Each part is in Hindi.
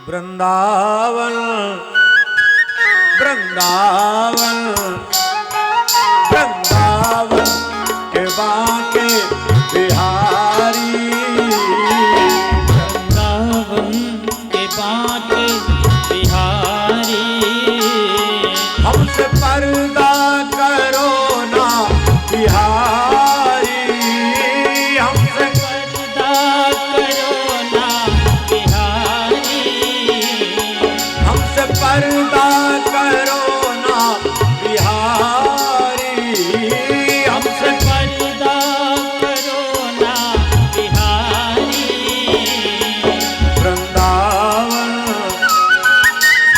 वृंदावन वृंदावन वृंदावन के बाके बिहारी, वृंदावन के बाके बिहारी। हमसे पर्दा करो ना बिहारी, हमसे पर्दा करो ना बिहारी। हमसे पर्दा करो ना बिहारी, हमसे पर्दा करो ना बिहारी। वृंदावन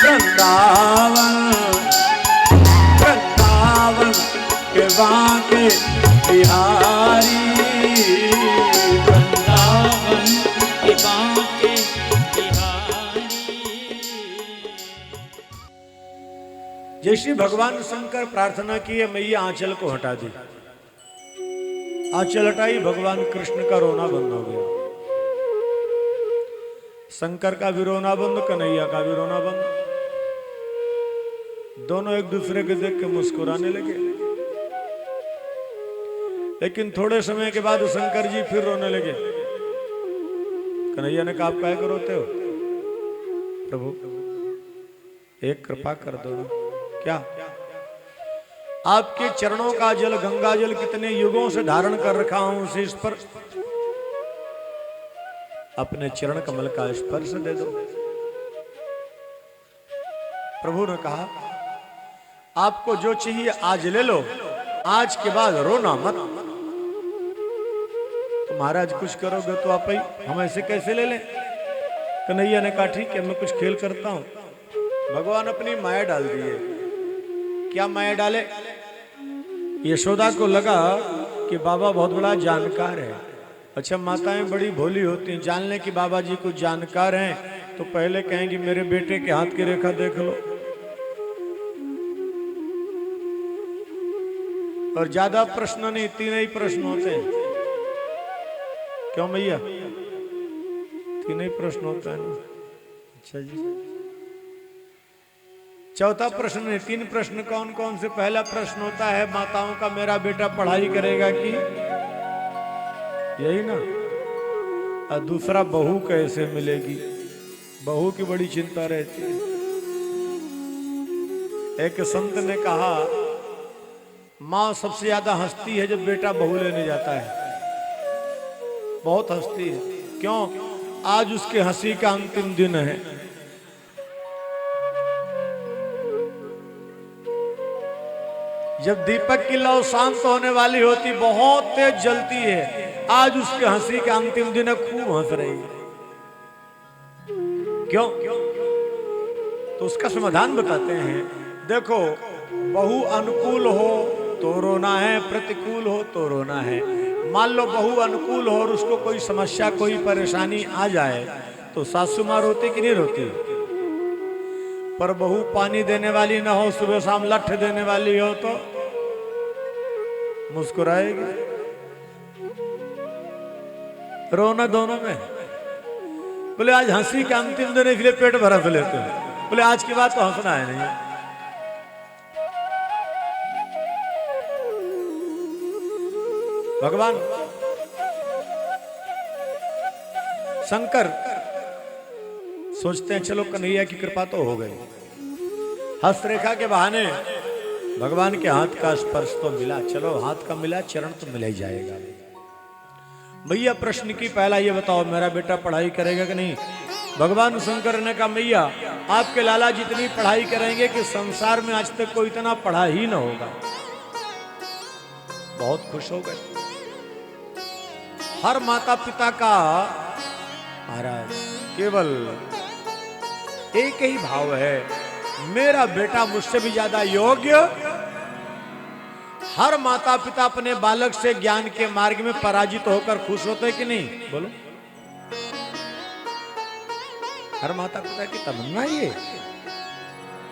वृंदावन वृंदावन के बाके बिहारी, वृंदावन के बाके बिहारी। जैसे भगवान शंकर प्रार्थना की है, मैया आंचल को हटा दी। आंचल हटाई, भगवान कृष्ण का रोना बंद हो गया। शंकर का भी रोना बंद, कन्हैया का भी रोना बंद। दोनों एक दूसरे को देख के मुस्कुराने लगे। लेकिन थोड़े समय के बाद शंकर जी फिर रोने लगे। कन्हैया ने कहा, आप काहे को रोते हो प्रभु, एक कृपा कर दो ना। क्या? आपके चरणों का जल, गंगा जल कितने युगों से धारण कर रखा हूं, उसे इस पर अपने चरण कमल का स्पर्श दे दो। प्रभु ने कहा, आपको जो चाहिए आज ले लो, आज के बाद रोना मत। तो महाराज कुछ करोगे तो आप ही, हम ऐसे कैसे ले लें? कन्हैया ने कहा, ठीक है, मैं कुछ खेल करता हूं। भगवान अपनी माया डाल दिए। क्या माया डाले? यशोदा को लगा कि बाबा बहुत बड़ा जानकार है। अच्छा, माताएं बड़ी भोली होती हैं, जान लें कि बाबा जी कुछ जानकार हैं तो पहले कहेंगे मेरे बेटे के हाथ की रेखा देख लो। और ज्यादा प्रश्न नहीं, तीन ही प्रश्न होते हैं। क्यों मैया? तीन ही प्रश्न होता है ना। अच्छा जी, चौथा प्रश्न नहीं, तीन प्रश्न कौन कौन से? पहला प्रश्न होता है माताओं का, मेरा बेटा पढ़ाई करेगा कि, यही ना। और दूसरा, बहू कैसे मिलेगी? बहू की बड़ी चिंता रहती है। एक संत ने कहा, माँ सबसे ज्यादा हंसती है जब बेटा बहू लेने जाता है। बहुत हंसती है। क्यों? आज उसके हंसी का अंतिम दिन है। जब दीपक की लौ शांत होने वाली होती, बहुत तेज जलती है, आज उसके हंसी का अंतिम दिन है, खूब हंस रही है। क्यों? तो उसका समाधान बताते हैं। देखो, बहू अनुकूल हो तो रोना है, प्रतिकूल हो तो रोना है। मान लो बहू अनुकूल हो और उसको कोई समस्या, कोई परेशानी आ जाए तो सासू माँ रोती कि नहीं रोती? पर बहू पानी देने वाली ना हो, सुबह शाम लठ देने वाली हो तो मुस्कुराएगी। रोना दोनों में। बोले आज हंसी का अंतिम दिन, इसलिए पेट भरा से लेते हैं। बोले आज की बात तो हंसना है नहीं। भगवान शंकर सोचते हैं चलो कन्हैया की कृपा तो हो गई। हस्तरेखा के बहाने भगवान के हाथ का स्पर्श तो मिला, चलो हाथ का मिला, चरण तो मिल ही जाएगा। मैया प्रश्न की पहला ये बताओ, मेरा बेटा पढ़ाई करेगा कि नहीं? भगवान शंकर ने कहा, मैया आपके लाला जितनी पढ़ाई करेंगे कि संसार में आज तक कोई इतना पढ़ा ही ना होगा। बहुत खुश हो गए। हर माता पिता का महाराज केवल एक ही भाव है, मेरा बेटा मुझसे भी ज्यादा योग्य। हर माता पिता अपने बालक से ज्ञान के मार्ग में पराजित होकर खुश होते हैं कि नहीं? बोलो। हर माता पिता की तमन्ना ये।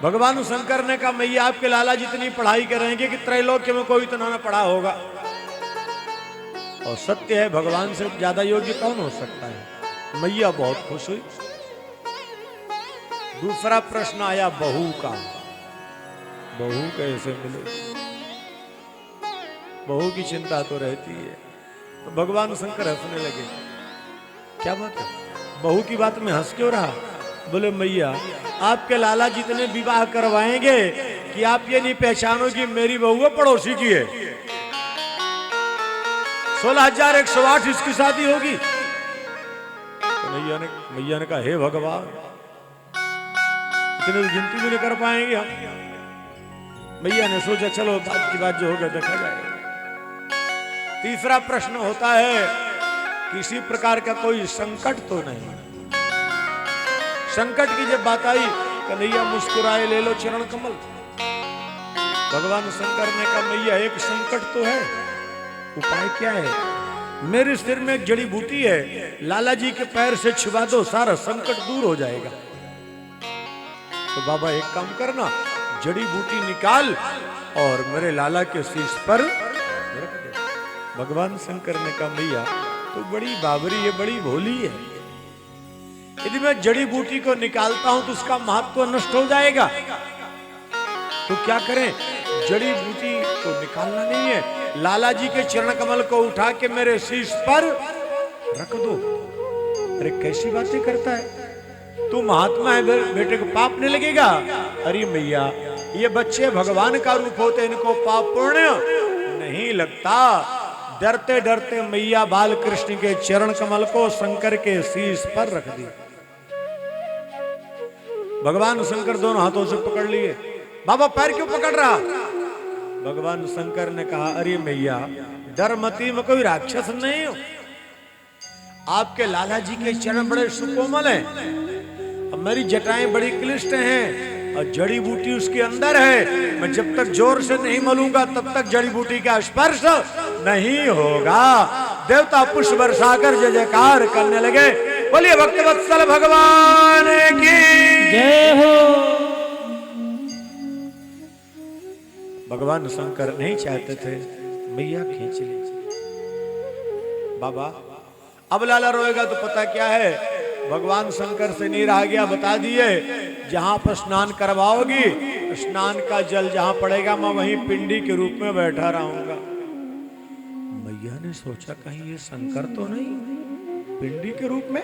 भगवान शंकर ने कहा, मैया आपके लाला जितनी पढ़ाई करेंगे कि त्रैलोक्य में कोई इतना ना पढ़ा होगा। और सत्य है, भगवान से ज्यादा योग्य कौन हो सकता है? मैया बहुत खुश हुई। दूसरा प्रश्न आया बहू का, बहू कैसे मिले, बहू की चिंता तो रहती है। तो भगवान शंकर हंसने लगे, क्या बात है, बहू की बात में हंस क्यों रहा? बोले मैया आपके लाला जितने विवाह करवाएंगे कि आप ये नहीं पहचानोगे मेरी बहू है पड़ोसी की है। 16,108 इसकी शादी होगी। तो मैया ने कहा हे भगवान, इतने तो गिनती भी नहीं कर पाएंगे हम। मैया ने सोचा चलो बात की बात जो होगा देखा जाएगा। तीसरा प्रश्न होता है किसी प्रकार का कोई संकट तो नहीं। संकट की जब बात आई कन्हैया मुस्कुराए ले लो चरण कमल। भगवान शंकर ने कहा मैया एक संकट तो है, उपाय क्या है? मेरे सिर में एक जड़ी बूटी है, लाला जी के पैर से छुआ दो सारा संकट दूर हो जाएगा। तो बाबा एक काम करना, जड़ी बूटी निकाल और मेरे लाला के शीश पर रख दे। भगवान शंकर ने कहा मैया तो बड़ी बाबरी है, बड़ी भोली है, यदि मैं जड़ी बूटी को निकालता हूं तो उसका महत्व नष्ट हो जाएगा। तो क्या करें? जड़ी बूटी को निकालना नहीं है, लाला जी के चरण कमल को उठा के मेरे शीश पर रख दो। अरे कैसी बातें करता है तू, महात्मा है, बेटे को पाप नहीं लगेगा? अरे मैया ये बच्चे भगवान का रूप होते, इनको पाप पुण्य नहीं लगता। डरते डरते मैया बाल कृष्ण के चरण कमल को शंकर के शीश पर रख दी। भगवान शंकर दोनों हाथों से पकड़ लिए। बाबा पैर क्यों पकड़ रहा? भगवान शंकर ने कहा अरे मैया डर मती, मैं कोई राक्षस नहीं हूं। आपके लाला जी के चरण बड़े सुकोमल हैं और मेरी जटाएं बड़ी क्लिष्ट हैं और जड़ी बूटी उसके अंदर है। मैं जब तक जोर से नहीं मलूंगा तब तक जड़ी बूटी का स्पर्श नहीं होगा। देवता पुष्प बरसाकर जय जयकार करने लगे। बोलिए भक्तवत्सल भगवान की जय हो। भगवान शंकर नहीं चाहते थे मैया खींच ले। बाबा अब लाला रोएगा तो पता क्या है, भगवान शंकर से नहीं रहा गया, बता दिए जहां पर स्नान करवाओगी स्नान का जल जहां पड़ेगा मैं वहीं पिंडी के रूप में बैठा रहूंगा। मैया ने सोचा कहीं ये शंकर तो नहीं पिंडी के रूप में।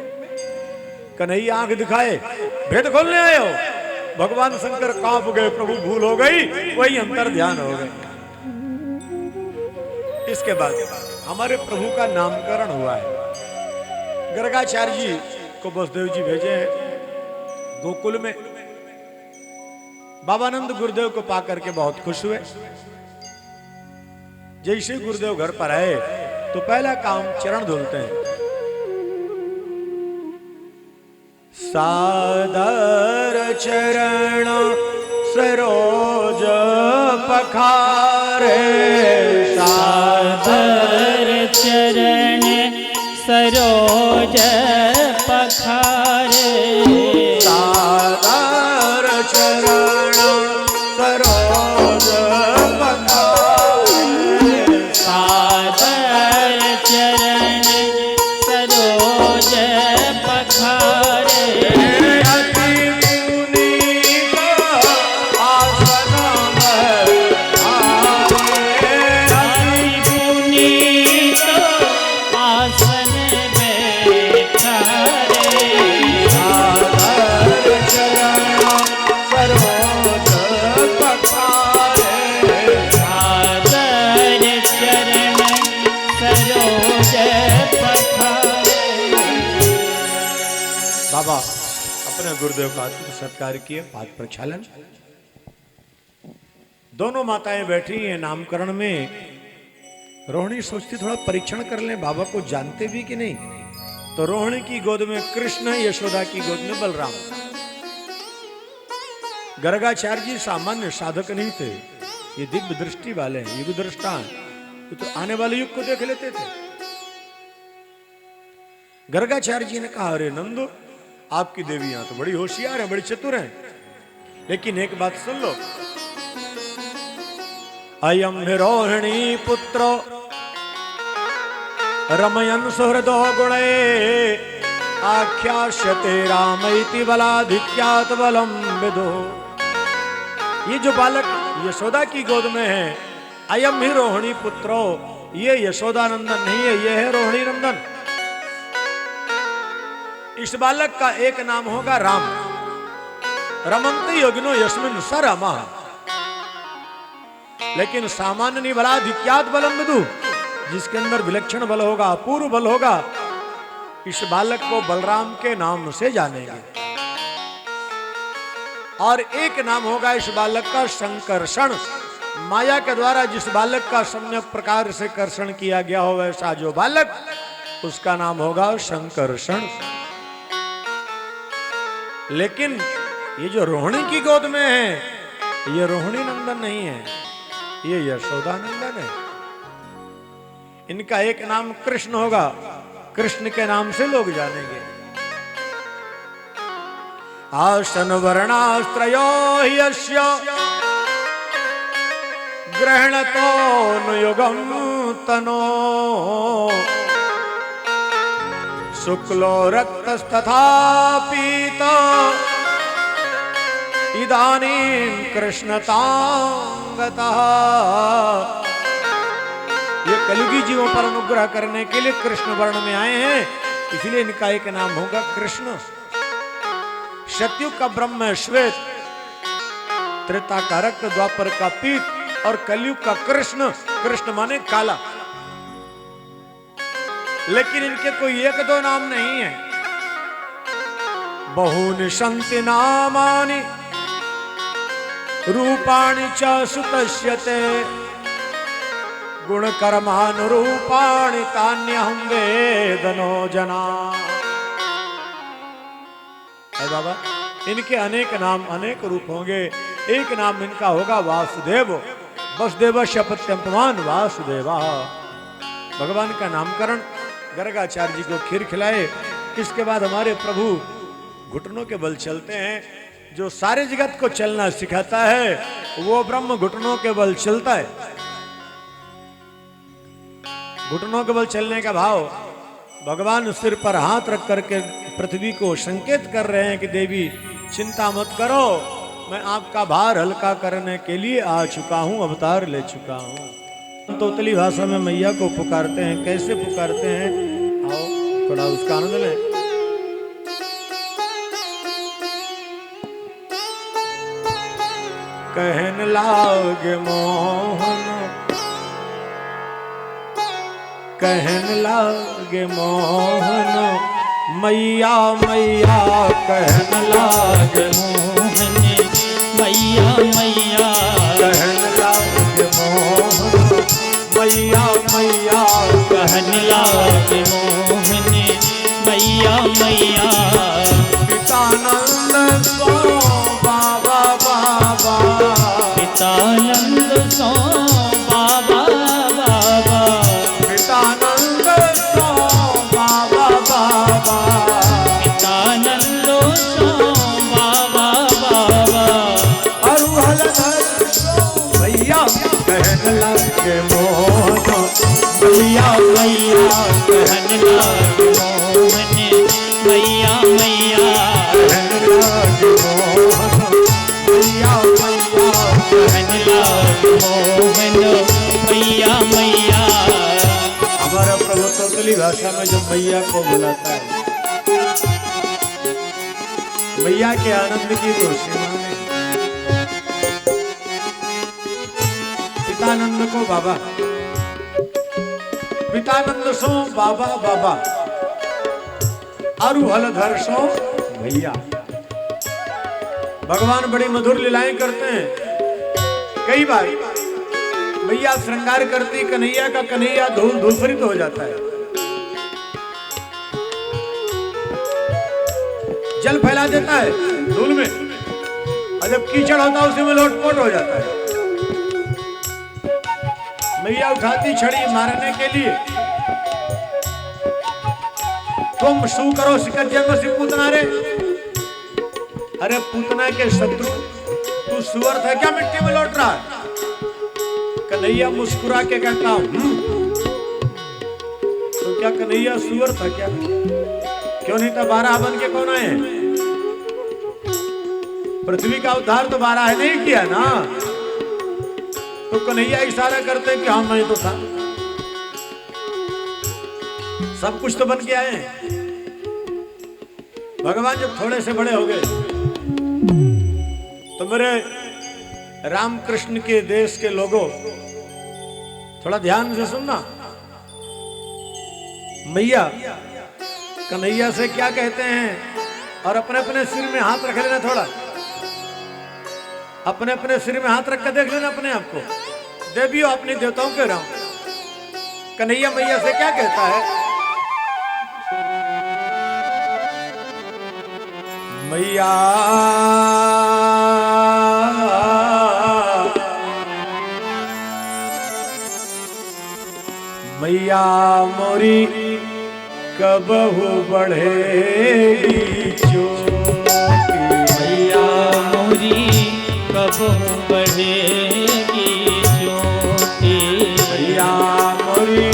कन्हैया आंख दिखाए, भेद खोलने आए हो। भगवान शंकर कांप गए, प्रभु भूल हो गई, वही अंतर ध्यान हो गए। इसके बाद हमारे प्रभु का नामकरण हुआ है। गर्गाचार्य जी को बसदेव जी भेजे हैं गोकुल में। बाबानंद गुरुदेव को पाकर के बहुत खुश हुए। जैसे गुरुदेव घर पर आए तो पहला काम चरण धुलते हैं। सादर चरण सरोज पखारे, सादर चरण सरोज पखारे, सादर चरण सरोज पखारे, सादर चरण सरोज पखारे। बाबा अपने गुरुदेव का सत्कार किए, पाद प्रक्षालन। दोनों माताएं बैठी हैं नामकरण में। रोहिणी सोचती थोड़ा परीक्षण कर लें बाबा को जानते भी कि नहीं। तो रोहिणी की गोद में कृष्ण, यशोदा की गोद में बलराम। गर्गाचार्य जी सामान्य साधक नहीं थे, ये दिव्य दृष्टि वाले हैं, युग दृष्टा हैं, ये तो आने वाले युग को देख लेते थे। गर्गाचार्य जी ने कहा अरे नंदो आपकी देवियां तो बड़ी होशियार हैं, बड़ी चतुर हैं, लेकिन एक बात सुन लो। अयम रोहिणी पुत्रो रमयन सुहृदो गुणे आख्यास्यते रामैति बलाधिक्यात् बलम विदो। ये जो बालक यशोदा की गोद में है, अयम ही रोहिणी पुत्रो, ये यशोदा नंदन नहीं है, ये है रोहिणी नंदन। इस बालक का एक नाम होगा राम। रमन्ति योगिनो यस्मिन् स रामः। लेकिन सामान्य नहीं, बलाधिक्यात् बलम विदु, जिसके अंदर विलक्षण बल होगा, अपूर्व बल होगा, इस बालक को बलराम के नाम से जानेंगे। और एक नाम होगा इस बालक का संकर्षण। माया के द्वारा जिस बालक का सम्यक प्रकार से कर्षण किया गया हो, वैसा जो बालक, उसका नाम होगा संकर्षण। लेकिन ये जो रोहिणी की गोद में है, ये रोहिणी नंदन नहीं है, ये यशोदा नंदन है। इनका एक नाम कृष्ण होगा, कृष्ण के नाम से लोग जानेंगे। आसन वर्णास्त्रयो यस्य ग्रहणतो नुयुगम तनो शुक्लो रक्तस्तथा पीतो इदानीं कृष्णतांगतः। ये कलयुगी जीवों पर अनुग्रह करने के लिए कृष्ण वर्ण में आए हैं, इसलिए इनका एक नाम होगा कृष्ण। सतयुग का ब्रह्म है श्वेत, त्रेता का रक्त, द्वापर का पीत और कलयुग का कृष्ण। कृष्ण माने काला। लेकिन इनके कोई एक दो नाम नहीं है, बहूनि सन्ति नामानि रूपाणि च सुतस्यते गुणकर्मानुरूपाणि तान्यहं वेदनो जना। अरे बाबा, इनके अनेक नाम, अनेक रूप होंगे। एक नाम इनका होगा वासुदेव। वसुदेव शपत्यंतमान वासुदेवा। भगवान का नामकरण, गर्गाचार्य जी को खीर खिलाए, इसके बाद हमारे प्रभु घुटनों के बल चलते हैं। जो सारे जगत को चलना सिखाता है, वो ब्रह्म घुटनों के बल चलता है। घुटनों के बल चलने का भाव, भगवान सिर पर हाथ रख करके पृथ्वी को संकेत कर रहे हैं कि देवी चिंता मत करो, मैं आपका भार हल्का करने के लिए आ चुका हूं, अवतार ले चुका हूं। तोतली भाषा में मैया को पुकारते हैं। कैसे पुकारते हैं, आओ थोड़ा उसका आनंद लें। कहन लागे मोहन, कहन लागे मोहन, मैया मैया कहन लागे मोहन, मैया मैया कहन लागे मोहन, मैया मैया कहन लागे मोहन, मैया मैया। पितानंद सो बाबा बाबा, पितानंद सो बाबा बाबा, पितानंद सो बाबा बाबा, पितानंद सो बाबा बाबा। अरुहल भैया कहन लगे मोहन, मैया मैया कहन लागे मोहन, मैया मैया कहन लगे मोहन, मैया मैया कहन लागे मोहन, मैया मैया। हमारा प्रभु तोतली भाषा में जब मैया को बुलाता है, मैया के आनंद की तो सीमा नहीं। पितानंद को बाबा, पितानंद सो बाबा बाबा, अरुहल धर सो भैया। भगवान बड़ी मधुर लीलाएं करते हैं। कई बार मैया श्रृंगार करती, कन्हैया का कन्हैया धूल धूसरित हो जाता है। जल फैला देता है धूल में, और जब कीचड़ होता है उसी में लोटपोट हो जाता है। मैया उठाती छड़ी मारने के लिए, तुम शू करो सिकत जन्म से पूतना रे। अरे पूतना के शत्रु, तू सुअर था क्या मिट्टी में लौट रहा है? कन्हैया मुस्कुरा के कहता तो क्या कन्हैया सुअर था क्या? क्यों नहीं था? 12 बन के कौन आए? पृथ्वी का उद्धार तो 12 नहीं किया ना। तो कन्हैया इशारा करते कि हाँ मैं तो था, सब कुछ तो बन के आए। भगवान जब थोड़े से बड़े हो गए तो मेरे रामकृष्ण के देश के लोगों थोड़ा ध्यान से सुनना। मैया कन्हैया से क्या कहते हैं, और अपने अपने सिर में हाथ रख लेना, थोड़ा अपने अपने सिर में हाथ रख कर देख लेना अपने आप को। देवियों अपने देवताओं के राम कन्हैया मैया से क्या कहता है? मैया मैया मोरी कबहू बढ़ेगी ज्योति। मैया मोरी कबहू बढ़ेगी ज्योति। मैया मोरी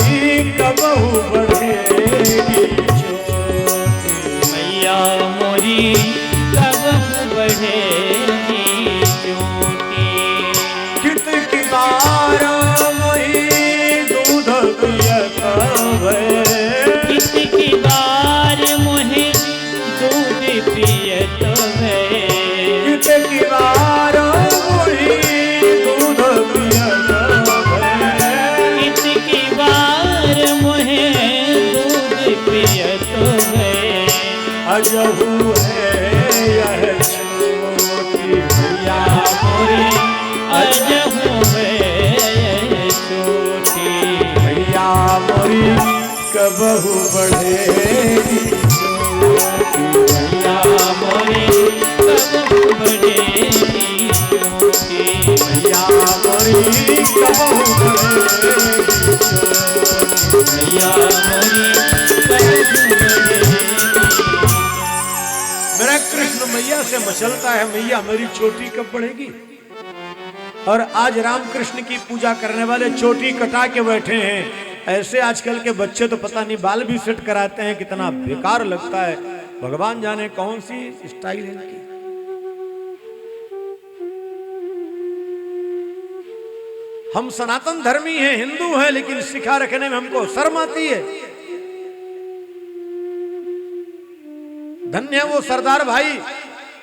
कबहू बढ़ेगी ज्योति। मैया मोरी कबहू बढ़ेगी ज्योति। कित की बार मोही दूध पियत भय। कितकी बार मोहे दूध पियत भय। कितकी बार मोही दूध पियत भय। कितकी बार मोहे दूध पियत भय। अजहू है यह ज्योति। मैया मोरी अजहू है छोटी। मैया मोरी कबहू बढ़ेगी ज्योति। मैया मोरी कबहू बढ़ेगी ज्योति। मैया मोरी कबहू बढ़ेगी ज्योति। मैया मोरी कबहू बढ़ेगी। मेरा कृष्ण मैया से मचलता है, मैया मेरी चोटी कब बढ़ेगी। और आज रामकृष्ण की पूजा करने वाले चोटी कटा के बैठे हैं। ऐसे आजकल के बच्चे तो पता नहीं बाल भी सेट कराते हैं, कितना बेकार लगता है। भगवान जाने कौन सी स्टाइल है इनकी। हम सनातन धर्मी हैं, हिंदू हैं, लेकिन सिखा रखने में हमको शर्म आती है। धन्य है वो सरदार भाई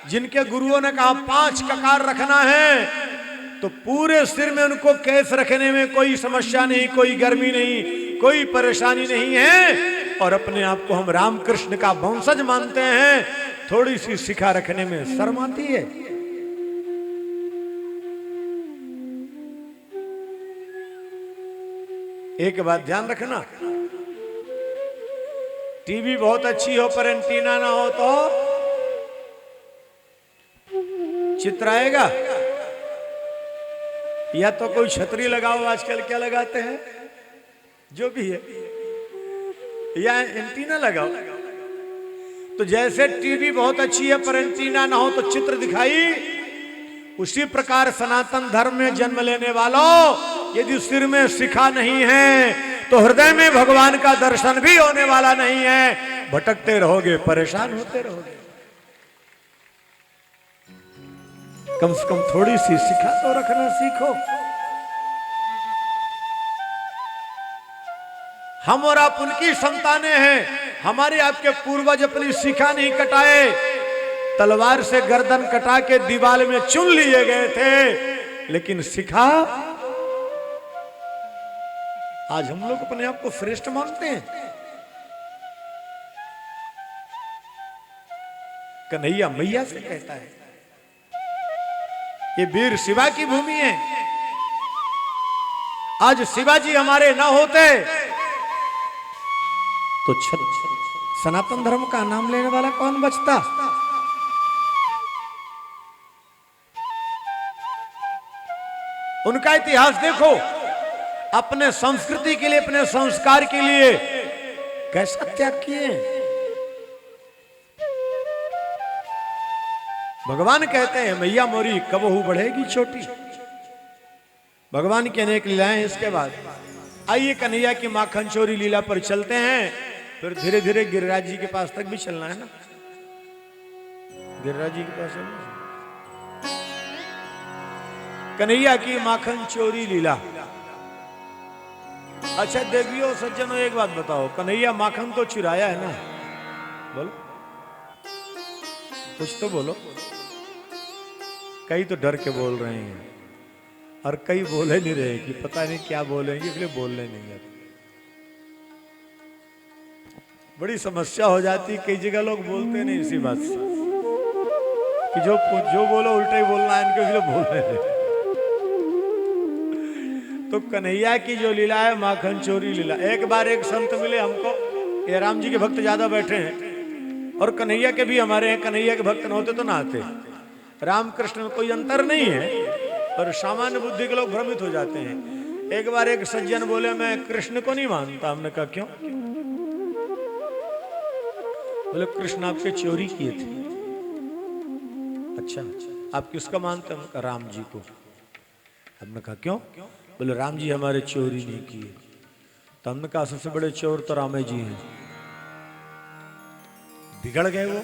जिनके गुरुओं ने कहा 5 ककार रखना है, तो पूरे सिर में उनको केस रखने में कोई समस्या नहीं, कोई गर्मी नहीं, कोई परेशानी नहीं है। और अपने आप को हम रामकृष्ण का वंशज मानते हैं, थोड़ी सी शिखा रखने में शर्म आती है। एक बात ध्यान रखना, टीवी बहुत अच्छी हो पर एंटीना ना हो तो चित्र आएगा। या तो कोई छतरी लगाओ, आजकल क्या लगाते हैं जो भी है, या एंटीना लगाओ। तो जैसे टीवी बहुत अच्छी है पर एंटीना ना हो तो चित्र दिखाई, उसी प्रकार सनातन धर्म में जन्म लेने वालों यदि सिर में शिखा नहीं है तो हृदय में भगवान का दर्शन भी होने वाला नहीं है। भटकते रहोगे, परेशान होते रहोगे। कम से कम थोड़ी सी शिखा तो रखना सीखो। हम और आप उनकी संतानें हैं। हमारे आपके पूर्वज अपनी शिखा नहीं कटाए, तलवार से गर्दन कटा के दीवार में चुन लिए गए थे, लेकिन शिखा आज हम लोग अपने आप को श्रेष्ठ मानते हैं। कन्हैया मैया से कहता है, ये वीर शिवा की भूमि है। आज शिवाजी हमारे ना होते तो सनातन धर्म का नाम लेने वाला कौन बचता। उनका इतिहास देखो, अपने संस्कृति के लिए, अपने संस्कार के लिए कैसा त्याग किए। भगवान कहते हैं मैया मोरी कबहू बढ़ेगी छोटी। भगवान की अनेक लीलाएं। इसके बाद आइए कन्हैया की माखन चोरी लीला पर चलते हैं। फिर धीरे धीरे गिरिराज जी के पास तक भी चलना है ना, गिरिराज जी के पास चलना। कन्हैया की माखन चोरी लीला। अच्छा देवियों सज्जनों एक बात बताओ, कन्हैया माखन तो चुराया है ना? बोलो कुछ तो बोलो। कई तो डर के बोल रहे हैं और कई बोले नहीं रहे कि पता नहीं क्या बोलेंगे, इसलिए बोलने नहीं जाते। बड़ी समस्या हो जाती, कई जगह लोग बोलते नहीं इसी बात से कि जो बोलो उल्टा ही बोलना है इनको, इसलिए बोल रहे हैं। तो कन्हैया की जो लीला है माखन चोरी लीला। एक बार एक संत मिले हमको, ये राम जी के भक्त ज्यादा बैठे हैं और कन्हैया के भी हमारे हैं, कन्हैया के भक्त न होते तो ना आते। राम कृष्ण में कोई अंतर नहीं है, पर सामान्य बुद्धि के लोग भ्रमित हो जाते हैं। एक बार एक सज्जन बोले मैं कृष्ण को नहीं मानता। हमने कहा क्यों? बोले कृष्ण आपके चोरी किए थे। अच्छा आप किसका मानते हैं? राम जी को। हमने कहा क्यों? बोले राम जी हमारे चोरी नहीं किए। तो हमने कहा सबसे बड़े चोर तो रामे जी हैं। बिगड़ गए वो,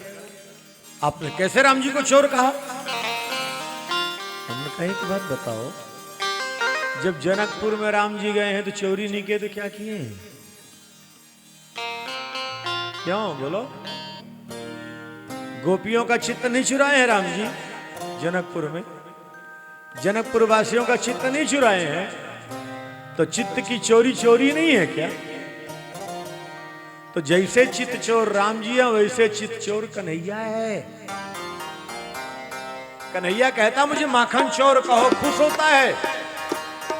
आपने कैसे राम जी को चोर कहा? हमने कहा एक बात बताओ, जब जनकपुर में राम जी गए हैं तो चोरी नहीं किए तो क्या किए? क्यों बोलो? गोपियों का चित्त नहीं चुराए हैं राम जी जनकपुर में? जनकपुर वासियों का चित्त नहीं चुराए हैं तो चित्त की चोरी चोरी नहीं है क्या? तो जैसे चित्त चोर राम जी है वैसे चित्त चोर कन्हैया है। कन्हैया कहता मुझे माखन चोर कहो, खुश होता है,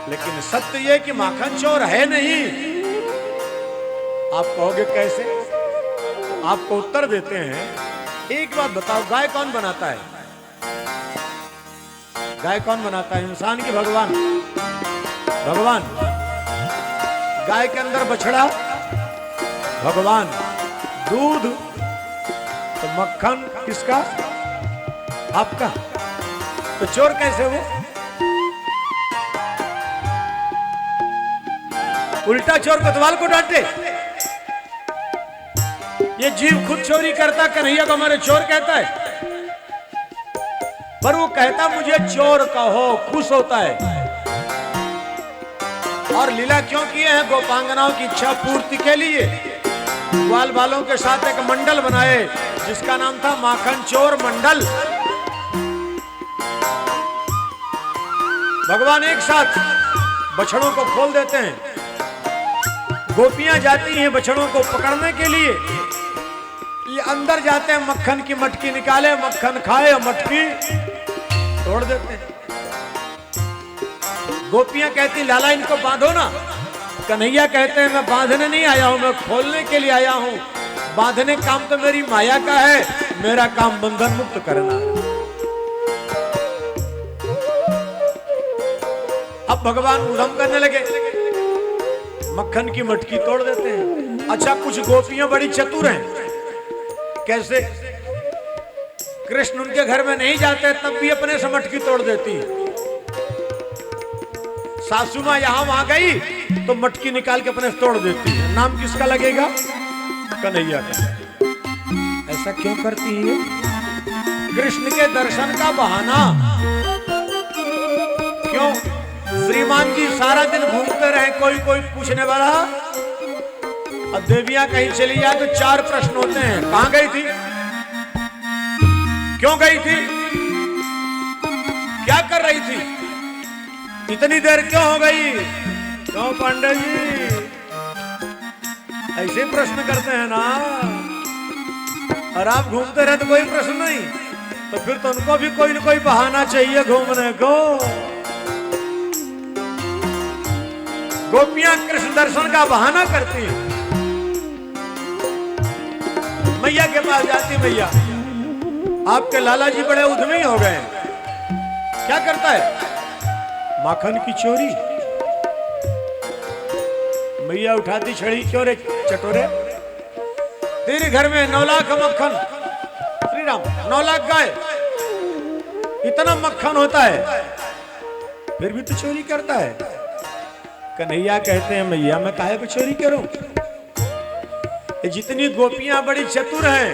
लेकिन सत्य यह कि माखन चोर है नहीं। आप कहोगे कैसे? आपको उत्तर देते हैं। एक बात बताओ, गाय कौन बनाता है? गाय कौन बनाता है? इंसान की भगवान? भगवान। गाय के अंदर बछड़ा भगवान, दूध तो मक्खन किसका? आपका। तो चोर कैसे वो? उल्टा चोर कोतवाल को डांटे। ये जीव खुद चोरी करता, कन्हैया को हमारे चोर कहता है, पर वो कहता मुझे चोर कहो, खुश होता है। और लीला क्यों किए हैं? गोपांगनाओं की इच्छा पूर्ति के लिए ग्वाल बालों के साथ एक मंडल बनाए जिसका नाम था माखन चोर मंडल। भगवान एक साथ बछड़ों को खोल देते हैं, गोपियां जाती हैं बछड़ों को पकड़ने के लिए, ये अंदर जाते हैं, मक्खन की मटकी निकाले, मक्खन खाए और मटकी तोड़ देते हैं। गोपियां कहती लाला इनको बांधो ना। कन्हैया कहते हैं मैं बांधने नहीं आया हूं, मैं खोलने के लिए आया हूं। बांधने काम तो मेरी माया का है, मेरा काम बंधन मुक्त करना है। अब भगवान उधम करने लगे, मक्खन की मटकी तोड़ देते हैं। अच्छा कुछ गोपियां बड़ी चतुर हैं। कैसे? कृष्ण उनके घर में नहीं जाते तब भी अपने से मटकी तोड़ देती। सासू मां यहां वहां गई तो मटकी निकाल के अपने से तोड़ देती है। नाम किसका लगेगा? कन्हैया का। ऐसा क्यों करती है? कृष्ण के दर्शन का बहाना। क्यों? श्रीमान जी सारा दिन घूमते रहे, कोई कोई पूछने वाला, अब देवियां कहीं चली जाए तो चार प्रश्न होते हैं। कहां गई थी? क्यों गई थी? क्या कर रही थी? इतनी देर क्यों हो गई? क्यों पांडे जी? ऐसे प्रश्न करते हैं ना। और आप घूमते रहे तो कोई प्रश्न नहीं, तो फिर तो उनको भी कोई न कोई बहाना चाहिए घूमने को। गोपियां कृष्ण दर्शन का बहाना करती हैं। मैया के पास जाती, मैया आपके लाला जी बड़े उद्यमी हो गए। क्या करता है? माखन की चोरी। मैया उठाती छड़ी, क्यों रे चटोरे, तेरे घर में 9 लाख मक्खन, श्री राम 9 लाख गाय, इतना मक्खन होता है, फिर भी तो चोरी करता है। कन्हैया कहते हैं मैया मैं काहे को चोरी करूं? ये जितनी गोपियां बड़ी चतुर हैं,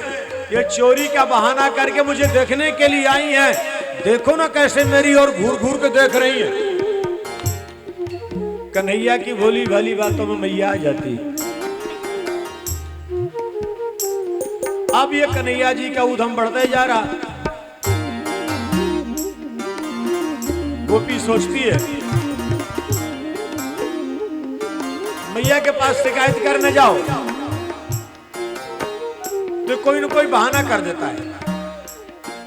ये चोरी का बहाना करके मुझे देखने के लिए आई हैं। देखो ना कैसे मेरी ओर घूर घूर के देख रही है। कन्हैया की भोली भाली बातों में मैया आ जाती। अब ये कन्हैया जी का उधम बढ़ते जा रहा। गोपी सोचती है मैया के पास शिकायत करने जाओ तो कोई न कोई बहाना कर देता है,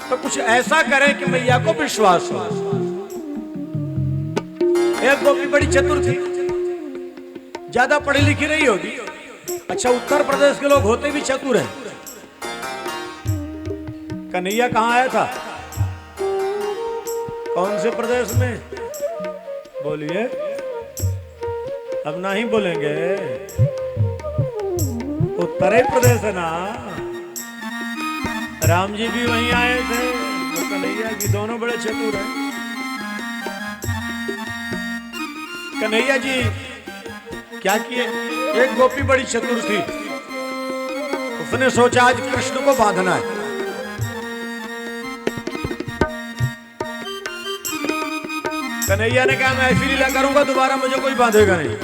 तो कुछ ऐसा करें कि मैया को विश्वास हो। एक गोपी बड़ी चतुर थी, ज्यादा पढ़ी लिखी नहीं होगी। अच्छा, उत्तर प्रदेश के लोग होते भी चतुर हैं। कन्हैया कहाँ आया था? कौन से प्रदेश में? बोलिए, अब नहीं बोलेंगे। उत्तरी प्रदेश है ना। राम जी भी वहीं आए थे, तो कन्हैया जी दोनों बड़े चतुर हैं। कन्हैया जी क्या किए? एक गोपी बड़ी चतुर थी, उसने सोचा आज कृष्ण को बांधना है। कन्हैया ने कहा मैं ऐसी लीला करूंगा दोबारा मुझे कोई बांधेगा नहीं।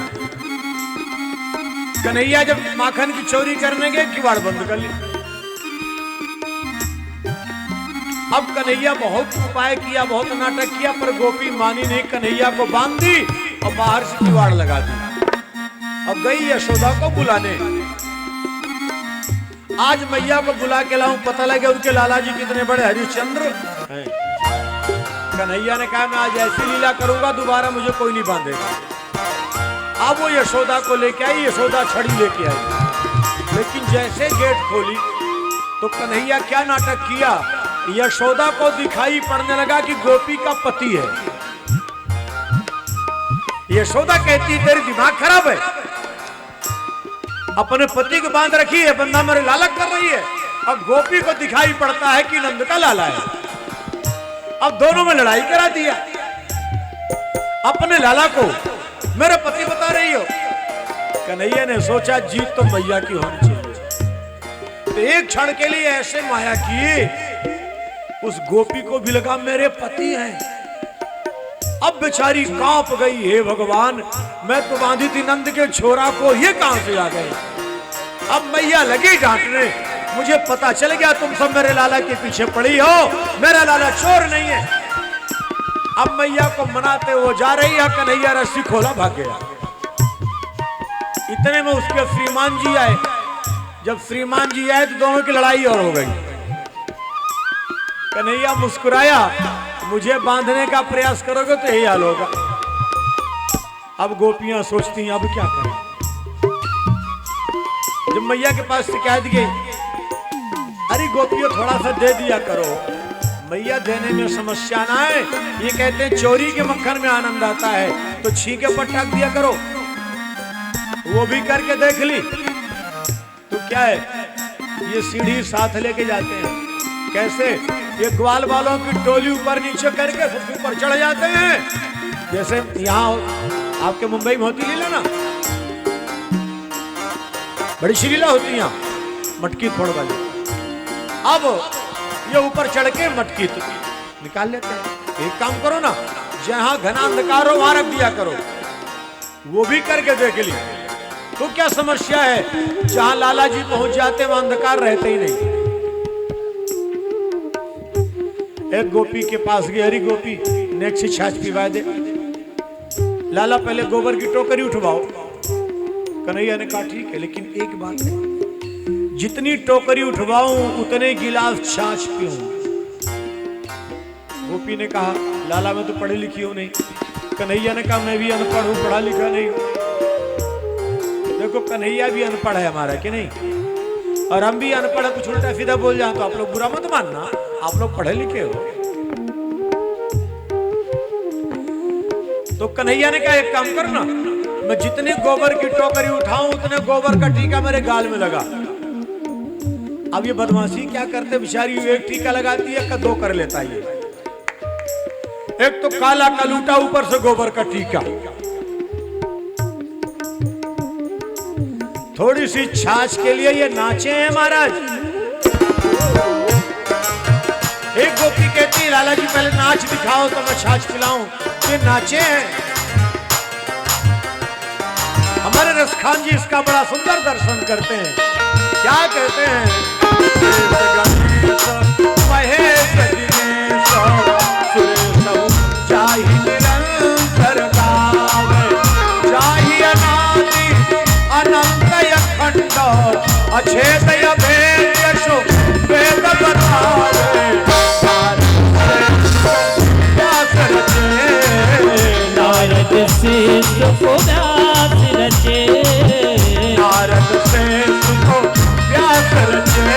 कन्हैया जब माखन की चोरी करने गए किवाड़ बंद कर ली। अब कन्हैया बहुत उपाय किया, बहुत नाटक किया, पर गोपी मानी नहीं। कन्हैया को बांध दी और बाहर से किवाड़ लगा दी। अब गई यशोदा को बुलाने। आज मैया को बुला के लाऊं, पता लगे उनके लाला जी कितने बड़े हरिश्चंद्र हैं। कन्हैया ने कहा मैं आज ऐसी लीला करूंगा दोबारा मुझे कोई नहीं बांधेगा। अब वो यशोदा को लेके आई, यशोदा छड़ी लेके आई। लेकिन जैसे गेट खोली तो कन्हैया क्या नाटक किया, यशोदा को दिखाई पड़ने लगा कि गोपी का पति है। यशोदा कहती तेरी दिमाग खराब है, अपने पति को बांध रखी है, बंदा मेरे लालक कर रही है। अब गोपी को दिखाई पड़ता है कि नंद का लाला है। अब दोनों में लड़ाई करा दिया। अपने लाला को मेरे पति बता रही हो। कन्हैया ने सोचा जीत तो मैया की होनी चाहिए, तो एक क्षण के लिए ऐसे माया की उस गोपी को भी लगा मेरे पति हैं। अब बेचारी कांप गई, हे भगवान मैं तो बांधी थी नंद के छोरा को, ये कहां से आ गए। अब मैया लगी डांटने, मुझे पता चल गया तुम सब मेरे लाला के पीछे पड़ी हो, मेरा लाला चोर नहीं है। अब मैया को मनाते वो जा रही है, कन्हैया रस्सी खोला भाग गया। इतने में उसके श्रीमान जी आए। जब श्रीमान जी आए तो दोनों की लड़ाई और हो गई। कन्हैया मुस्कुराया, मुझे बांधने का प्रयास करोगे तो यही हाल होगा। अब गोपियां सोचती हैं अब क्या करें। जब मैया के पास शिकायत गई, अरे गोपियों थोड़ा सा दे दिया करो। मैया देने में समस्या ना है, ये कहते हैं चोरी के मक्खन में आनंद आता है, तो छींके पर टाक दिया करो। वो भी करके देख ली तो क्या है, ये सीढ़ी साथ लेके जाते हैं। कैसे? ये ग्वाल वालों की टोली ऊपर नीचे करके सबसे ऊपर चढ़ जाते हैं। जैसे यहाँ आपके मुंबई में होती लीला ना, बड़ी सी लीला होती है यहाँ, मटकी फोड़ वाली। अब ये ऊपर चढ़ के मटकी निकाल लेते हैं। एक काम करो ना, जहां घना अंधकार हो वहां रख दिया करो। वो भी करके देख ली तो क्या समस्या है, जहां लाला जी पहुंच जाते वहां अंधकार रहते ही नहीं। एक गोपी के पास गई, हरी गोपी नेक्स्ट छाछ पिवा दे। लाला पहले गोबर की टोकरी उठवाओ। कन्हैया ने कहा ठीक है, लेकिन एक बात है, जितनी टोकरी उठवाऊं उतने गिलास छाछ पीऊं। गोपी ने कहा लाला मैं तो पढ़ी लिखी हूं नहीं। कन्हैया ने कहा मैं भी अनपढ़ हूं, पढ़ा लिखा नहीं हूं। देखो कन्हैया भी अनपढ़ है हमारा कि नहीं, और हम भी अनपढ़ है। कुछ उल्टा सीधा बोल जाए तो आप लोग बुरा मत मानना, आप लोग पढ़े लिखे हो। तो कन्हैया ने कहा एक काम करना, मैं जितनी गोबर की टोकरी उठाऊं उतने गोबर का टीका मेरे गाल में लगा। अब ये बदमाशी क्या करते बेचारी, एक टीका लगाती है का दो कर लेता है। एक तो काला कलूटा, ऊपर से गोबर का टीका। थोड़ी सी छाछ के लिए ये नाचे हैं महाराज। एक गोपी कहती लाला जी पहले नाच दिखाओ तो मैं छाछ पिलाऊं। ये नाचे हैं। हमारे रसखान जी इसका बड़ा सुंदर दर्शन करते हैं। क्या कहते हैं? महेश दिनेश सुरेश जाहि निरंतर गावे, जाहि अनादि अनंत अखंड अछेद अभेद यशो वेद बतावे। नारद से सुख व्यास रचे, नारद से सुख व्यास रचे,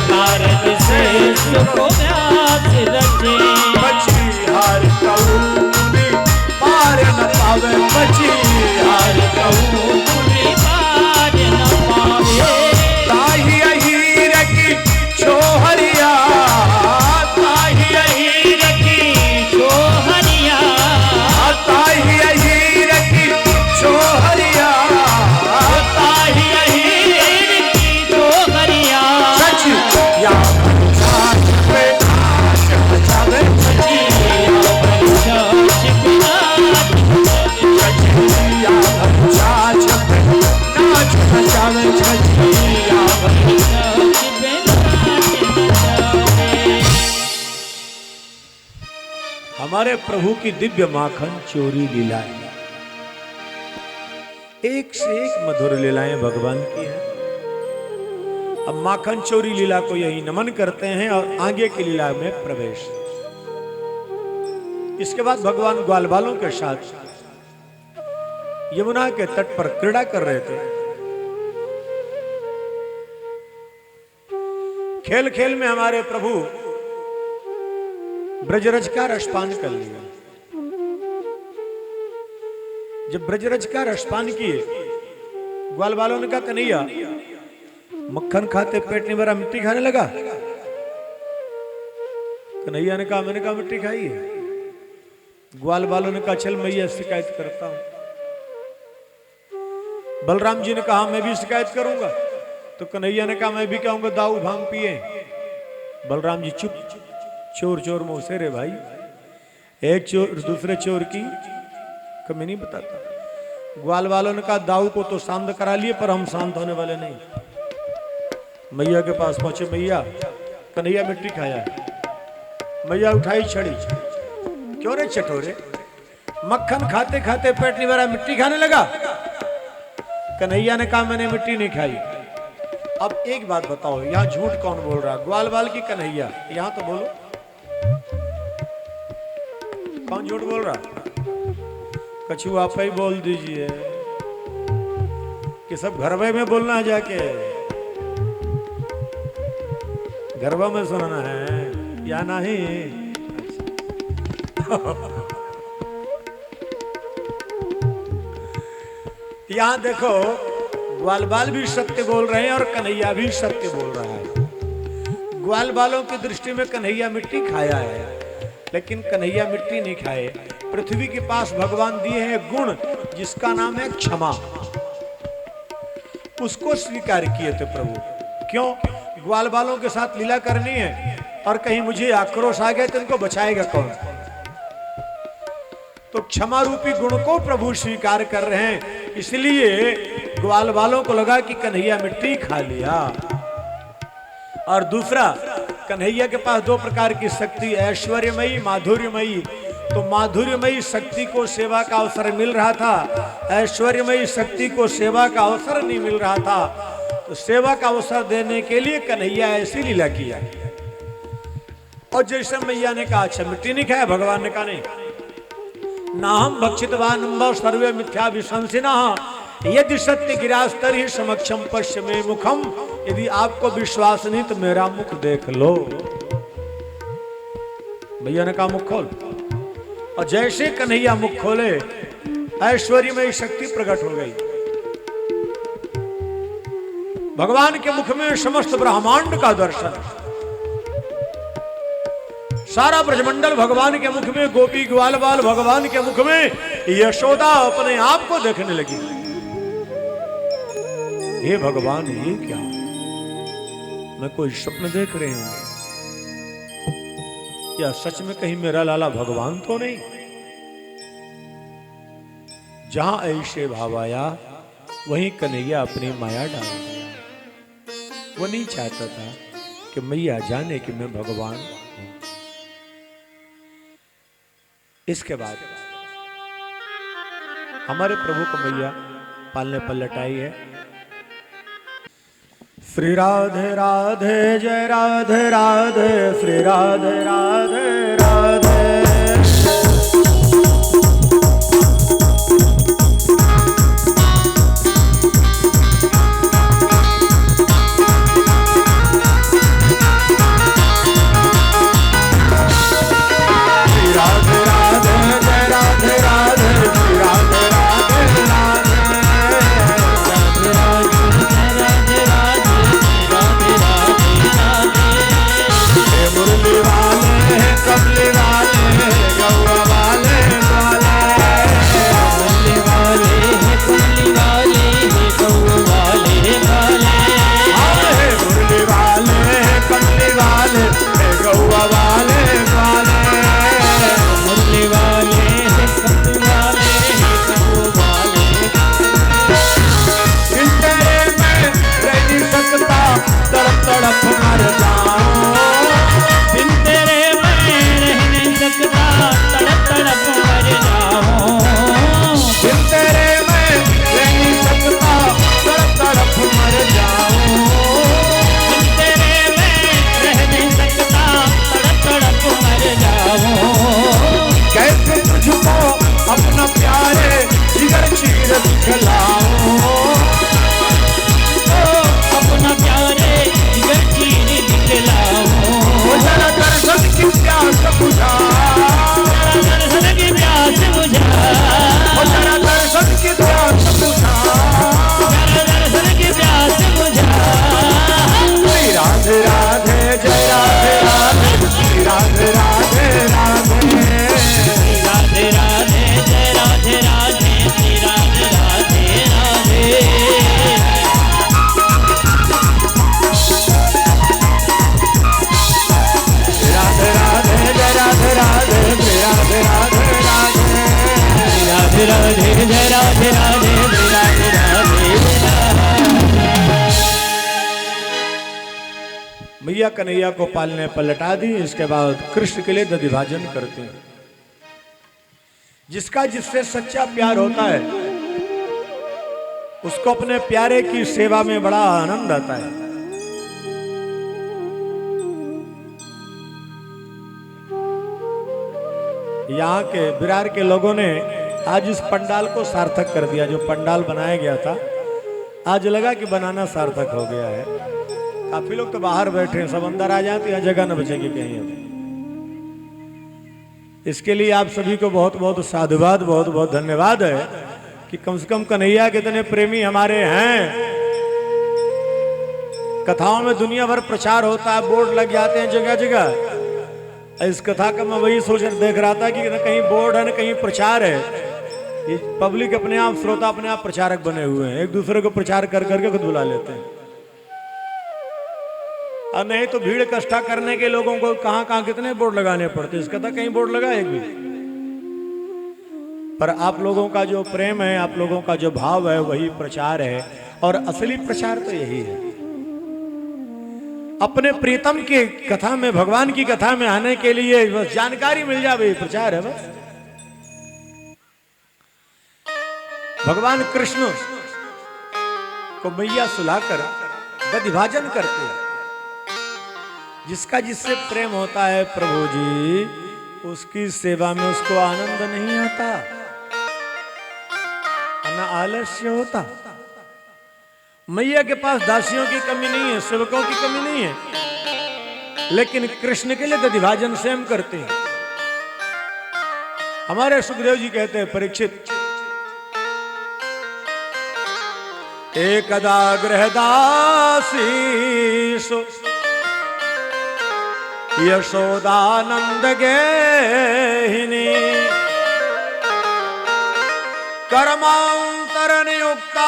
नारद से सुख व्यास रचे। बची हार कऊनी पार न पावे, बची हार कऊनी पार न पावे। ताही अहीर की छोहरिया, ताही अहीर की छोहरिया, ताही अहीर की छोहरिया, ताही अहीर की छोहरिया। सच या छाछ पे नाच बजावे, छाछ पे नाच छछिया छाछ पे नाच बजावे, छछिया छाछ पे नाच बजावे। हमारे प्रभु की दिव्य माखन चोरी लीलाएं, एक से एक मधुर लीलाएं भगवान की है। अब माखन चोरी लीला को यही नमन करते हैं और आगे की लीला में प्रवेश। इसके बाद भगवान ग्वालबालों के साथ यमुना के तट पर क्रीड़ा कर रहे थे। खेल खेल में हमारे प्रभु ब्रजरज का रसपान कर लिया। जब ब्रजरज का रसपान किए, ग्वालबालों ने कहा कन्हैया मक्खन खाते पेट नहीं भरा, मिट्टी खाने लगा। कन्हैया ने कहा मैंने कहा मिट्टी खाई है। ग्वालबालों ने कहा चल मैं ये शिकायत करता हूं। बलराम जी ने कहा मैं भी शिकायत करूंगा। तो कन्हैया ने कहा मैं भी कहूंगा दाऊ भांग पिए। बलराम जी चुप, चोर चोर मुंह से रे भाई, एक चोर दूसरे चोर की कमी नहीं बताता। ग्वाल वालों ने कहा दाऊ को तो शांत करा लिए पर हम शांत होने वाले नहीं। मैया के पास पहुंचे, मैया कन्हैया मिट्टी खाया। मैया उठाई छड़ी, क्यों रे चटोरे, मक्खन खाते खाते पेट नहीं भरा, मिट्टी खाने लगा। कन्हैया ने कहा मैंने मिट्टी नहीं खाई। अब एक बात बताओ, यहाँ झूठ कौन बोल रहा, ग्वाल बाल की कन्हैया? यहाँ तो बोलो कौन झूठ बोल रहा? कछु आप ही बोल दीजिए कि सब घरवे में बोलना है, जाके घरवा में सुनाना है या नहीं? यहां देखो ग्वालबाल भी सत्य बोल रहे हैं और कन्हैया भी सत्य बोल रहा है। ग्वालबालों की दृष्टि में कन्हैया मिट्टी खाया है, लेकिन कन्हैया मिट्टी नहीं खाए। पृथ्वी के पास भगवान दिए हैं गुण जिसका नाम है क्षमा, उसको स्वीकार किए थे प्रभु। क्यों? ग्वालबालों के साथ लीला करनी है और कहीं मुझे आक्रोश आ गया तो इनको बचाएगा कौन? तो क्षमा रूपी गुण को प्रभु स्वीकार कर रहे हैं। इसलिए ग्वालबालों को लगा कि कन्हैया मिट्टी खा लिया। और दूसरा, कन्हैया के पास दो प्रकार की शक्ति, ऐश्वर्यमयी माधुर्यमयी। तो माधुर्यमयी शक्ति को सेवा का अवसर मिल रहा था, ऐश्वर्यमयी शक्ति को सेवा का अवसर नहीं मिल रहा था। तो सेवा का अवसर देने के लिए कन्हैया ऐसी लीला किया। और जैसे मैया ने कहा अच्छा मिट्टी नहीं खाया, भगवान ने कहा नहीं, ना हम भक्षितवान सर्वे मिथ्या विशंसिना, यदि सत्य गिरास्तर ही समक्षम पश्य में मुखम, यदि आपको विश्वास नहीं तो मेरा मुख देख लो। भैया ने कहा मुख खोल, और जैसे कन्हैया मुख खोले ऐश्वर्यमय शक्ति प्रकट हो गई। भगवान के मुख में समस्त ब्रह्मांड का दर्शन, सारा ब्रजमंडल भगवान के मुख में, गोपी ग्वालबाल भगवान के मुख में, यशोदा अपने आप को देखने लगी। हे भगवान ये क्या, मैं कोई स्वप्न देख रही हूं या सच में कहीं मेरा लाला भगवान तो नहीं। जहां ऐसे भाव आया वहीं कन्हैया अपनी माया डाल दिया। वो नहीं चाहता था कि मैया जाने कि मैं भगवान हूं। इसके बाद हमारे प्रभु को मैया पालने पर लटाई है। श्री राधे राधे जय राधे राधे, श्री राधे राधे राधे। मैया कन्हैया को पालने पर लटा दी। इसके बाद कृष्ण के लिए दधिभाजन करते हैं। जिसका जिससे सच्चा प्यार होता है उसको अपने प्यारे की सेवा में बड़ा आनंद आता है। यहाँ के बिरार के लोगों ने आज इस पंडाल को सार्थक कर दिया। जो पंडाल बनाया गया था आज लगा कि बनाना सार्थक हो गया है। काफी लोग तो बाहर बैठे हैं, सब अंदर आ जाए तो यहाँ जगह न बचेगी कहीं। अब इसके लिए आप सभी को बहुत बहुत साधुवाद, बहुत बहुत धन्यवाद है कि कम से कम कन्हैया के इतने प्रेमी हमारे हैं। कथाओं में दुनिया भर प्रचार होता है, बोर्ड लग जाते हैं जगह जगह। इस कथा का मैं वही सोच देख रहा था कि न कहीं बोर्ड है न कहीं प्रचार है। ये पब्लिक अपने आप, श्रोता अपने आप प्रचारक बने हुए हैं, एक दूसरे को प्रचार कर करके खुद बुला लेते हैं। और नहीं तो भीड़ इकट्ठा करने के लोगों को कहां कहां कितने बोर्ड लगाने पड़ते। इसका था कहीं बोर्ड लगा एक भी। पर आप लोगों का जो प्रेम है, आप लोगों का जो भाव है, वही प्रचार है। और असली प्रचार तो यही है। अपने प्रीतम की कथा में, भगवान की कथा में आने के लिए बस जानकारी मिल जाए, वही प्रचार है बस। भगवान कृष्ण को मैया सुलाकर दधिभाजन करते हैं। जिसका जिससे प्रेम होता है प्रभु जी, उसकी सेवा में उसको आनंद नहीं आता, न आलस्य होता। मैया के पास दासियों की कमी नहीं है, सेवकों की कमी नहीं है, लेकिन कृष्ण के लिए दधिभाजन स्वयं करते हैं। हमारे सुखदेव जी कहते हैं, परीक्षित एकदा गृहदासी यशोदानंद गेहिनी कर्मांतर नियुक्ता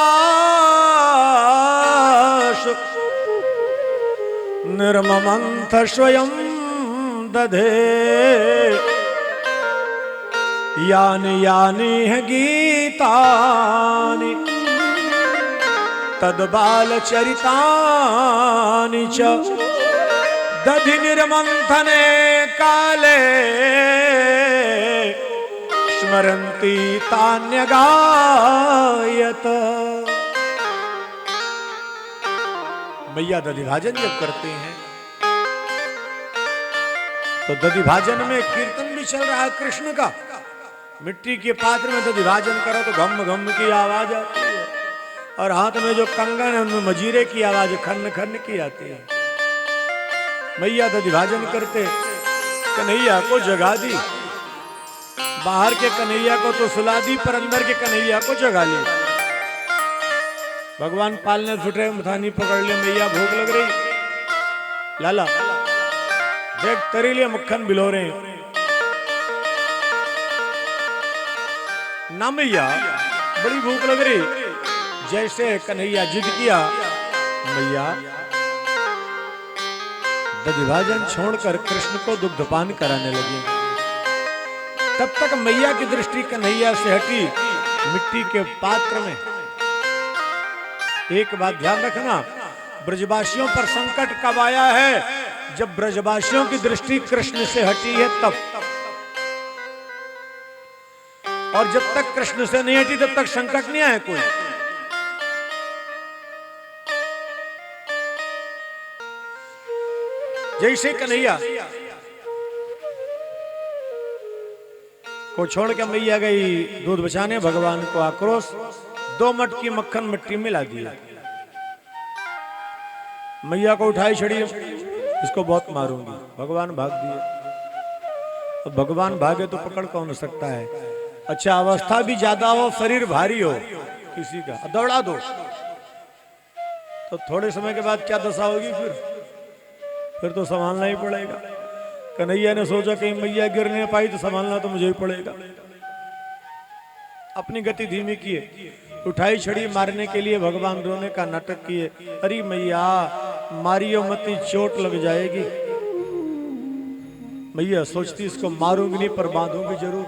निर्ममंथ स्वयं दधे यानि यानि है गीतानि तद्बाल चरितानि च दधि निर्मंथने काले स्मरन्ति तान्यगायत। मैया दधिभाजन जब करते हैं तो दधिभाजन में कीर्तन भी चल रहा है कृष्ण का। मिट्टी के पात्र में दधिभाजन करो तो घम घम की आवाज आती है, और हाथ में जो कंगन है उनमें मजीरे की आवाज खन्न खन्न की आती है। मैया दधिभाजन करते कन्हैया को जगा दी, बाहर के कन्हैया को तो सुला दी, पर अंदर के कन्हैया को जगा ली। भगवान पालने छुटे, मथानी पकड़ ले, मैया भूख लग रही, लाला देख तेरे लिए मक्खन भिलो रहे हैं। ना मैया बड़ी भूख लग रही। जैसे कन्हैया जिद किया, मैया दधिभाजन छोड़कर कृष्ण को दुग्धपान कराने लगी। तब तक मैया की दृष्टि कन्हैया से हटी मिट्टी के पात्र में। एक बात ध्यान रखना, ब्रजवासियों पर संकट कब आया है? जब ब्रजवासियों की दृष्टि कृष्ण से हटी है तब। और जब तक कृष्ण से नहीं हटी तब तक संकट नहीं आया कोई। जैसे कन्हैया को छोड़ के मैया गई दूध बचाने, भगवान को आक्रोश, 2 मटकी मक्खन मिट्टी में ला दिया। मैया को उठाई छड़ी, इसको बहुत मारूंगी। भगवान भाग दिए। अब भगवान भागे तो पकड़ कौन सकता है? अच्छा अवस्था भी ज्यादा हो, शरीर भारी हो किसी का, दौड़ा दो तो थोड़े समय के बाद क्या दशा होगी? फिर तो संभालना ही पड़ेगा। कन्हैया ने सोचा कहीं मैया गिरने पाई तो संभालना तो मुझे ही पड़ेगा। अपनी गति धीमी किए, उठाई छड़ी मारने के लिए भगवान रोने का नाटक किए। अरे मैया मारियो मती, चोट लग जाएगी। मैया सोचती इसको मारूंगी नहीं पर बांधूंगी जरूर।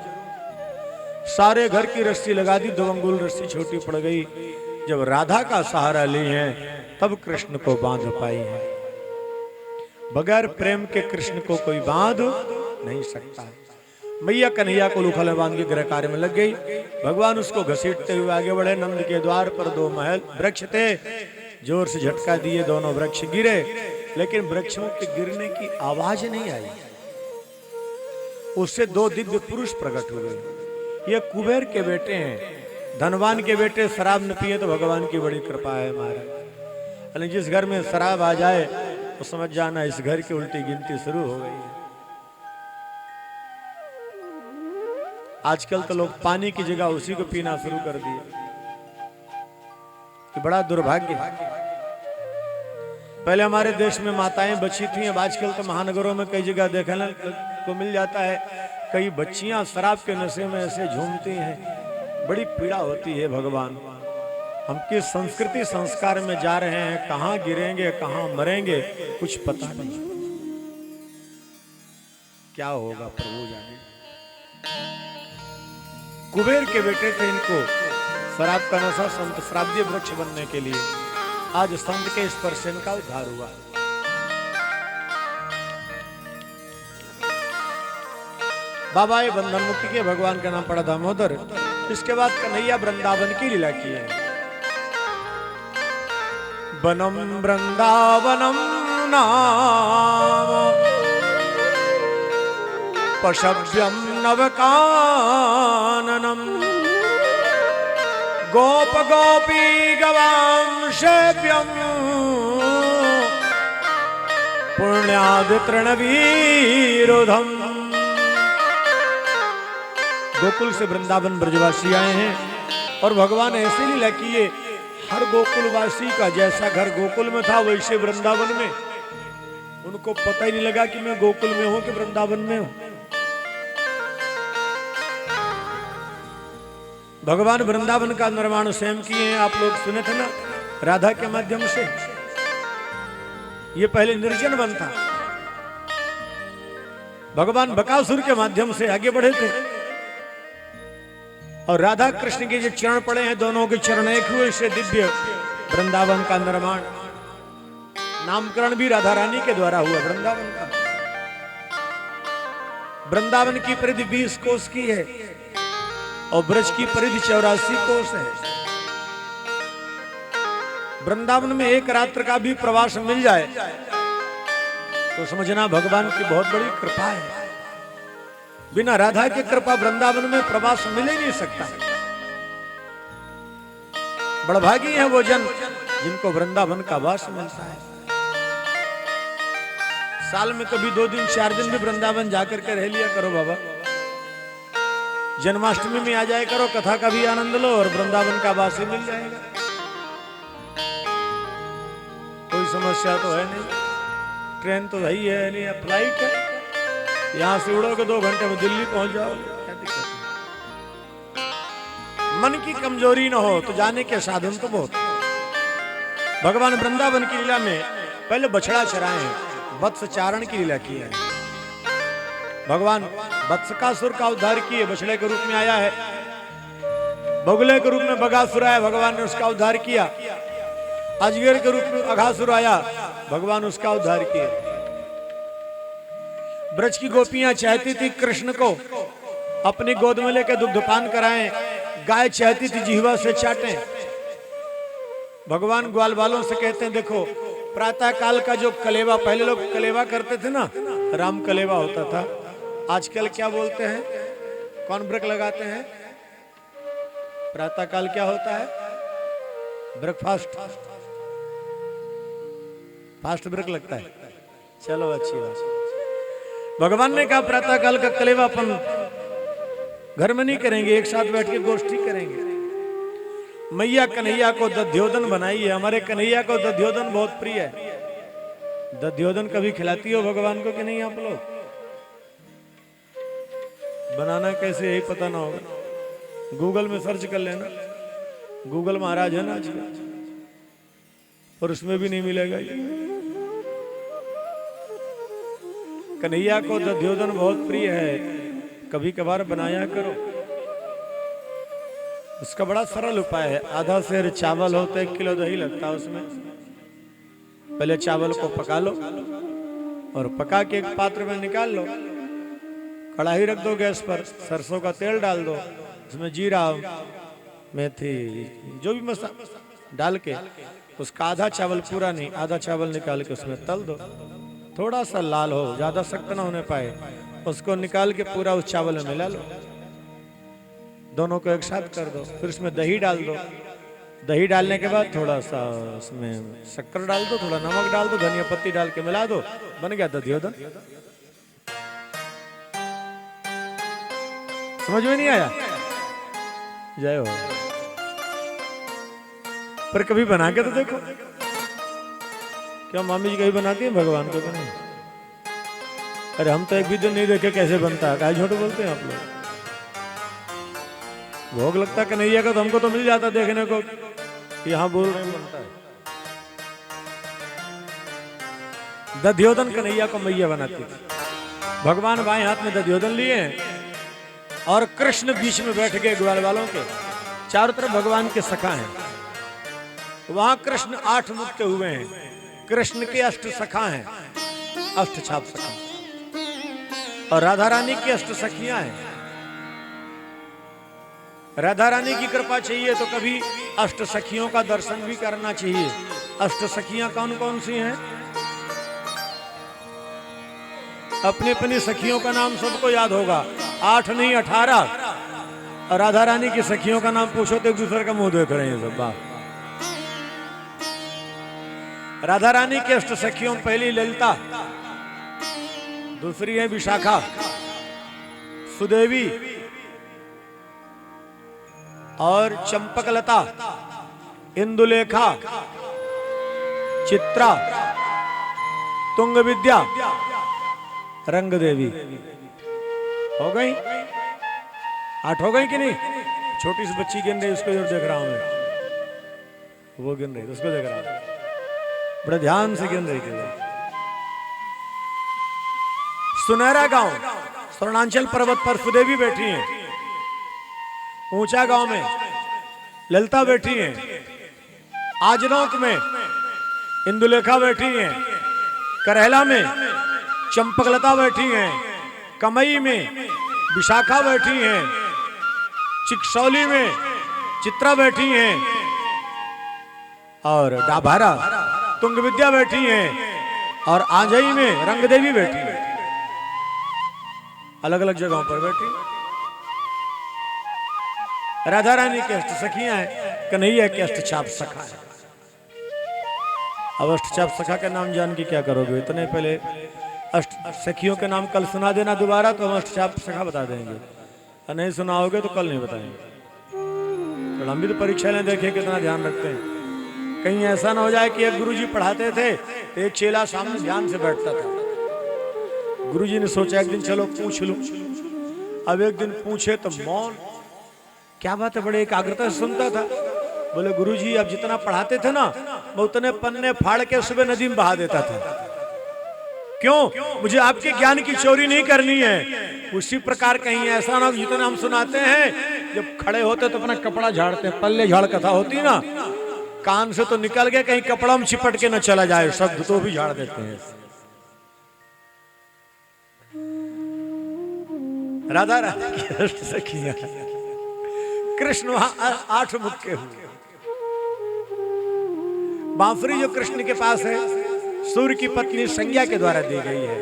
सारे घर की रस्सी लगा दी, 2 अंगुल रस्सी छोटी पड़ गई। जब राधा का सहारा ली है तब कृष्ण को बांध पाई है। बगैर प्रेम के कृष्ण को कोई बांध नहीं सकता। मैया कन्हैया को लूखा में बांध के गृह कार्य में लग गई। भगवान उसको घसीटते हुए आगे बढ़े। नंद के द्वार पर 2 महल वृक्ष थे, जोर से झटका दिए, दोनों वृक्ष गिरे, लेकिन वृक्षों के गिरने की आवाज नहीं आई। उससे 2 दिव्य पुरुष प्रकट हुए। ये कुबेर के बेटे हैं। धनवान के बेटे शराब न पिए तो भगवान की बड़ी कृपा है महाराज। जिस घर में शराब आ जाए तो समझ जाना इस घर की उल्टी गिनती शुरू हो गई है। आजकल तो लोग पानी की जगह उसी को पीना शुरू कर दिए। बड़ा दुर्भाग्य है। पहले हमारे देश में माताएं बची थी, अब आजकल तो महानगरों में कई जगह देखने को मिल जाता है। कई बच्चियां शराब के नशे में ऐसे झूमती हैं, बड़ी पीड़ा होती है। भगवान हम किस संस्कृति संस्कार में जा रहे हैं, कहां गिरेंगे कहां मरेंगे कुछ पता नहीं। क्या होगा प्रभु जाने। कुबेर के बेटे थे, इनको शराब का नशा, संत श्राप दिए वृक्ष बनने के लिए। आज संत के स्पर्श से इनका उद्धार हुआ। बाबा ये बंधन मुक्ति के भगवान का नाम पड़ा दामोदर। इसके बाद कन्हैया वृंदावन की लीला की है। बनम वृंदावनम नाम पशव्यम नवकाननम गोप गोपी गवां सेव्यम पुण्यादि तृणवीरुधम। गोकुल से वृंदावन ब्रजवासी आए हैं और भगवान ऐसे लीला किए। हर गोकुलवासी का जैसा घर गोकुल में था वैसे वृंदावन में। उनको पता ही नहीं लगा कि मैं गोकुल में हूं कि वृंदावन में हूं। भगवान वृंदावन का निर्माण स्वयं किए हैं। आप लोग सुने थे ना राधा के माध्यम से। ये पहले निर्जन वन था। भगवान बकासुर के माध्यम से आगे बढ़े थे और राधा कृष्ण के जो चरण पड़े हैं, दोनों के चरण एक हुए से दिव्य वृंदावन का निर्माण, नामकरण भी राधा रानी के द्वारा हुआ वृंदावन का। वृंदावन की परिधि 20 कोस की है और ब्रज की परिधि 84 कोस है। वृंदावन में एक रात्र का भी प्रवास मिल जाए तो समझना भगवान की बहुत बड़ी कृपा है। बिना राधा की कृपा वृंदावन में प्रवास मिल ही नहीं सकता। बड़भागी है वो जन जिनको वृंदावन का वास मिलता है। साल में कभी 2 दिन 4 दिन भी वृंदावन जाकर के रह लिया करो बाबा। जन्माष्टमी में आ जाए करो, कथा का भी आनंद लो और वृंदावन का वास ही मिल जाएगा। कोई समस्या तो है नहीं। ट्रेन तो है ही है नहीं, फ्लाइट है, यहां से उड़ोगे 2 घंटे में दिल्ली पहुंच जाओगे, क्या दिक्कत है। मन की कमजोरी न हो तो जाने के साधन तो बहुत। भगवान वृंदावन की लीला में पहले बछड़ा चराए हैं, वत्स चारण की लीला की है। भगवान वत्सकासुर का उद्धार किए, बछड़े के रूप में आया है। बगुले के रूप में बगासुर आया, भगवान ने उसका उद्धार किया। अजगर के रूप में अघासुर आया, भगवान उसका उद्धार किए। ब्रज की गोपियां चाहती थी कृष्ण को अपनी गोद में लेकर दुग्धपान कराएं, गाय चाहती थी जिह्वा से चाटें। भगवान ग्वाल वालों से कहते हैं देखो प्रातः काल का जो कलेवा, पहले लोग कलेवा करते थे ना, राम कलेवा होता था। आजकल क्या बोलते हैं, कौन ब्रेक लगाते हैं? प्रातः काल क्या होता है? ब्रेकफास्ट, फास्ट ब्रेक लगता है। चलो अच्छी बात। भगवान ने कहा प्रातः काल का कलेवा अपन घर में नहीं करेंगे, एक साथ बैठ के गोष्ठी करेंगे। मैया कन्हैया को दध्योदन बनाई है। हमारे कन्हैया को दध्योदन बहुत प्रिय है। दध्योदन कभी खिलाती हो भगवान को कि नहीं आप लोग? बनाना कैसे यही पता ना होगा, गूगल में सर्च कर लेना। गूगल महाराज है ना आजकल, और उसमें भी नहीं मिलेगा ये। कन्हैया को दध्योदन बहुत प्रिय है, कभी कभार बनाया करो। उसका बड़ा सरल उपाय है। आधा सेर चावल हो तो 1 किलो दही लगता है उसमें। पहले चावल को पका लो और पका के एक पात्र में निकाल लो। कढ़ाई रख दो गैस पर, सरसों का तेल डाल दो, उसमें जीरा मेथी जो भी मसाला डाल के उसका आधा चावल, पूरा नहीं आधा चावल निकाल के उसमें तल दो। थोड़ा सा लाल हो, ज्यादा सख्त ना होने पाए, उसको निकाल के पूरा उस चावल में मिला लो। दोनों को एक साथ कर दो, फिर उसमें दही डाल दो। दही डालने के बाद थोड़ा सा उसमें शक्कर डाल दो, थोड़ा नमक डाल दो, धनिया पत्ती डाल के मिला दो, बन गया दध्योदन। समझ में नहीं आया? जय हो। पर कभी बना के तो देखो। क्या मामी जी कभी बनाती है भगवान को कि नहीं? अरे हम तो एक भी दिन नहीं देखे कैसे बनता है, क्या झूठ बोलते हैं आप लोग। भोग लगता कन्हैया का तो हमको तो मिल जाता देखने को, यहाँ बोल रहे बनता है। दध्योदन कन्हैया को मैया बनाती थी। भगवान बाएं हाथ में दध्योदन लिए और कृष्ण बीच में बैठ गए। ग्वाल वालों के चारों तरफ भगवान के सखा हैं। वहां कृष्ण 8 मुख के हुए हैं। कृष्ण के 8 सखा हैं, 8 छाप सखा, और राधा रानी की 8 सखियां हैं। राधा रानी की कृपा चाहिए तो कभी 8 सखियों का दर्शन भी करना चाहिए। 8 सखियां कौन कौन सी हैं? अपनी अपनी सखियों का नाम सबको याद होगा, 8 नहीं 18। और राधा रानी की सखियों का नाम पूछो तो एक दूसरे का मुंह देख रहे हैं सब। बाप, राधा रानी के 8 सखियों में पहली ललिता, दूसरी है विशाखा, सुदेवी और चंपकलता, इंदुलेखा, चित्रा, तुंग विद्या, रंग देवी। हो गई 8 हो गई कि नहीं? छोटी सी बच्ची गिन रही, उसको देख रहा हूं मैं, वो गिन रही, उसको देख रहा हूं, बड़ा ध्यान से गिन रही थी। सुनहरा गांव स्वर्णांचल पर्वत पर सुदेवी बैठी हैं। ऊंचा गांव में ललिता बैठी हैं। आजनौक में इंदुलेखा बैठी हैं। करहला में चंपकलता बैठी हैं। कमई में विशाखा बैठी हैं। चिकसौली में चित्रा बैठी हैं और डाभारा तुंग विद्या बैठी हैं और आंजई में रंगदेवी बैठी हैं। अलग अलग जगहों पर बैठी। राधा रानी के अष्ट सखियां हैं, कन्हैया के अष्टचाप सखा है। अब अष्टचाप सखा के नाम जान के क्या करोगे? इतने पहले अष्ट सखियों के नाम कल सुना देना दोबारा, तो हम अष्टचाप सखा बता देंगे। और नहीं सुनाओगे तो कल नहीं बताएंगे। तो हम भी तो परीक्षा लें, देखें कितना ध्यान रखते हैं। कहीं ऐसा ना हो जाए कि एक गुरुजी पढ़ाते थे तो एक चेला सामने ध्यान से बैठता था। गुरुजी ने सोचा एक दिन चलो पूछ लूं। अब एक दिन पूछे तो मौन, क्या बात है, बड़े एकाग्रता से सुनता था। बोले गुरुजी अब जितना पढ़ाते थे ना, मैं उतने पन्ने फाड़ के सुबह नदी में बहा देता था। क्यों? मुझे आपके ज्ञान की चोरी नहीं करनी है। उसी प्रकार कहीं ऐसा ना, जितना हम सुनाते हैं, जब खड़े होते तो अपना कपड़ा झाड़ते हैं। पल्ले झाड़ कथा होती ना, कान से तो निकल गए, कहीं कपड़ा में चिपट के न चला जाए शब्द, तो भी झाड़ देते हैं। राधा रानी की अष्ट सखियां, कृष्ण वहां 8 मुख्य हुए। बांसुरी जो कृष्ण के पास है, सूर्य की पत्नी संज्ञा के द्वारा दी गई है।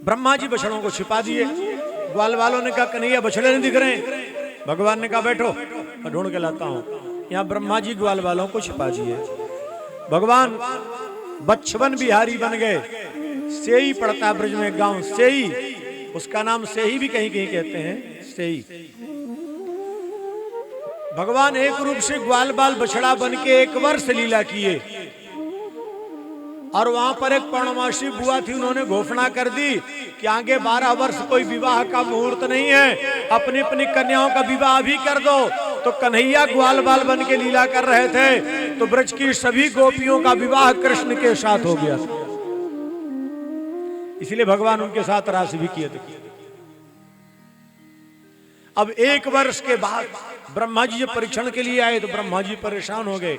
ब्रह्मा जी बछड़ों को छिपा दिए। ग्वाल वालों ने कहा कन्हैया बछड़े नहीं दिख रहे। भगवान ने कहा बैठो, मैं ढूंढ के लाता हूं। यहाँ ब्रह्मा जी ग्वाल वालों को छिपा दिए। भगवान बच्छवन बिहारी बन गए। सेई पड़ता है ब्रज में गांव, सेई, उसका नाम सेही भी कहीं कहीं कहते हैं, सेई। भगवान एक रूप से ग्वाल बाल बछड़ा बन के 1 वर्ष लीला किए। और वहां पर एक पौर्णमासी बुआ थी, उन्होंने घोषणा कर दी कि आगे 12 वर्ष कोई विवाह का मुहूर्त नहीं है, अपनी अपनी कन्याओं का विवाह भी कर दो। तो कन्हैया ग्वाल बाल बन के लीला कर रहे थे, तो ब्रज की सभी गोपियों का विवाह कृष्ण के साथ हो गया। इसलिए भगवान उनके साथ रास भी किए थे। अब 1 वर्ष के बाद ब्रह्मा जी जब परीक्षण के लिए आए तो ब्रह्मा जी परेशान हो गए।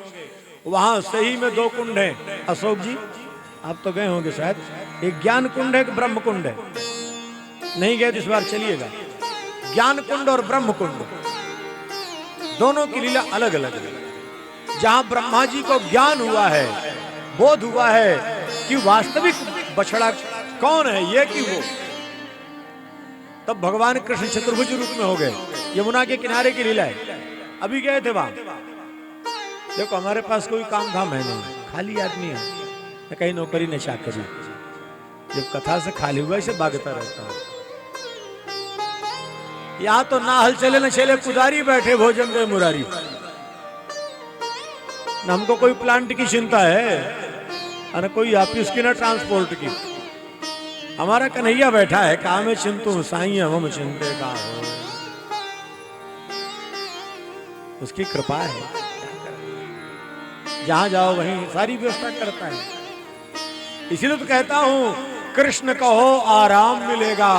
वहां सही में 2 कुंड हैं। अशोक जी आप तो गए होंगे शायद, एक ज्ञान कुंड है, एक ब्रह्म कुंड है। नहीं गए तो इस बार चलिएगा। ज्ञान कुंड और ब्रह्म कुंड दोनों की लीला अलग अलग है। जहां ब्रह्मा जी को ज्ञान हुआ है, बोध हुआ है कि वास्तविक बछड़ा कौन है, ये कि वो, तब भगवान कृष्ण चतुर्भुज रूप में हो गए। यमुना के किनारे की लीला है। अभी गए थे वहां। देखो हमारे पास कोई काम धाम है नहीं, खाली आदमी है, न कहीं नौकरी न चाकरी। जब कथा से खाली हुआ इसे भागता रहता हूं। यहाँ तो ना हल चले न चले, पुजारी बैठे भोजन दे मुरारी। न हमको कोई प्लांट की चिंता है, न कोई ऑफिस की, न ट्रांसपोर्ट की। हमारा कन्हैया बैठा है, काम में चिंतु साई हम चिंते का हो। उसकी कृपा है, जहां जाओ वहीं सारी व्यवस्था करता है। इसीलिए तो कहता हूं, कृष्ण कहो आराम मिलेगा,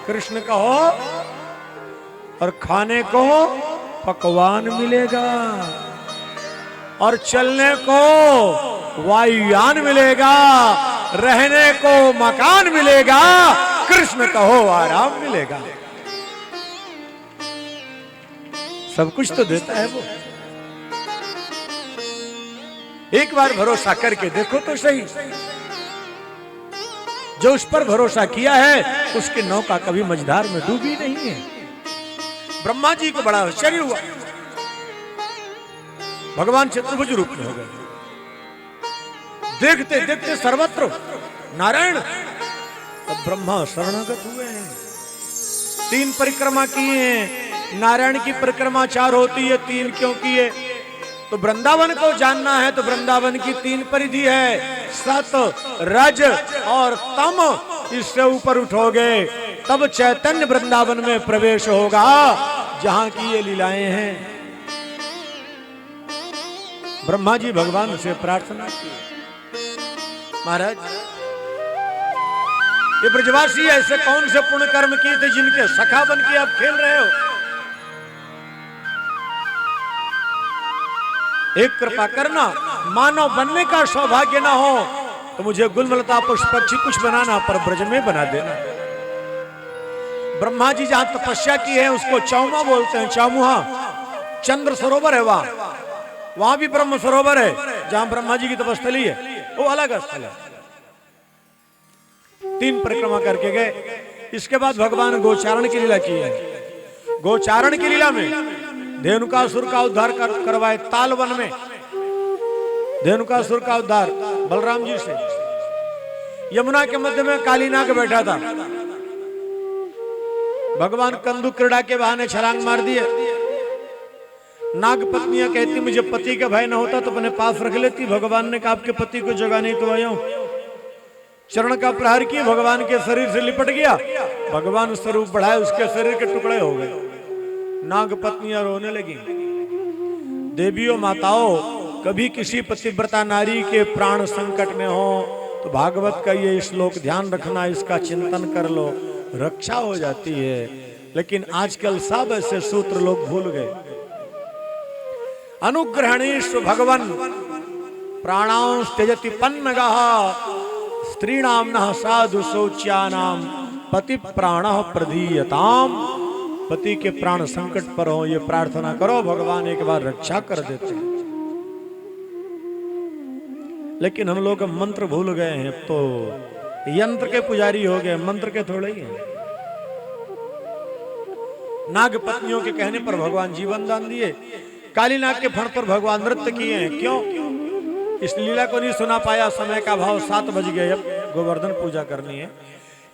कृष्ण कहो और खाने को पकवान मिलेगा, और चलने को वायुयान मिलेगा, रहने को मकान मिलेगा। कृष्ण कहो आराम मिलेगा। सब कुछ तो देता है वो। एक बार भरोसा करके देखो तो सही। जो उस पर भरोसा किया है, उसकी नौका कभी मझधार में डूबी नहीं है। ब्रह्मा जी को बड़ा आश्चर्य हुआ। भगवान चतुर्भुज रूप में हो गए। देखते देखते सर्वत्र नारायण। अब ब्रह्मा शरणागत हुए हैं। 3 परिक्रमा किए हैं। नारायण की परिक्रमा 4 होती है, 3 क्यों किए? तो वृंदावन को जानना है तो वृंदावन की 3 परिधि है, सत, रज और तम। इससे ऊपर उठोगे तब चैतन्य वृंदावन में प्रवेश होगा, जहां की ये लीलाएं हैं। ब्रह्मा जी भगवान से प्रार्थना की, महाराज ये ब्रजवासी ऐसे कौन से पुण्य कर्म किए थे जिनके सखा बन के आप खेल रहे हो? एक कृपा करना, मानव बनने का सौभाग्य ना हो तो मुझे गुलमलता पुष्प पक्षी कुछ बनाना, पर ब्रज में बना देना। ब्रह्मा जी जहां तपस्या की है उसको चौमा बोलते हैं, चौमुहा। चंद्र सरोवर है वहां भी ब्रह्म सरोवर है जहां ब्रह्मा जी की तपस्थली है, वो अलग स्थल है। 3 परिक्रमा करके गए। इसके बाद भगवान गोचारण की लीला की है। गोचारण की लीला में धेनुकासुर का उद्धार करवाए ताल वन में। धेनुकासुर का उद्धार बलराम जी से। यमुना के मध्य में काली नाग बैठा था। भगवान कंदु क्रीड़ा के बहाने छलांग मार दिए। नाग पत्नियां कहती मुझे पति का भय न होता तो अपने पास रख लेती। भगवान ने कहा आपके पति को जगा नहीं तो आया हूं। चरण का प्रहार किया, भगवान के शरीर से लिपट गया। भगवान स्वरूप बढ़ाए, उसके शरीर के टुकड़े हो गए। नाग पत्नियां रोने लगी। देवियों माताओं, कभी किसी पतिव्रता नारी के प्राण संकट में हो तो भागवत का ये श्लोक ध्यान रखना, इसका चिंतन कर लो, रक्षा हो जाती है। लेकिन आजकल सब ऐसे सूत्र लोग भूल गए। अनुग्रहणेश भगवन प्राणां त्यजति पन्नगः स्त्रीणाम नः साधु शौच्यानाम पति प्राणः प्रदीयताम। पति के प्राण संकट पर हो ये प्रार्थना करो, भगवान एक बार रक्षा कर देते हैं। लेकिन हम लोग मंत्र भूल गए हैं, तो यंत्र के पुजारी हो गए, मंत्र के थोड़े ही हैं। नाग पत्नियों के कहने पर भगवान जीवन दान दिए। काली नाग के फण पर भगवान नृत्य किए हैं। क्यों? इस लीला को नहीं सुना पाया, समय का भाव 7 बज गए, अब गोवर्धन पूजा करनी है।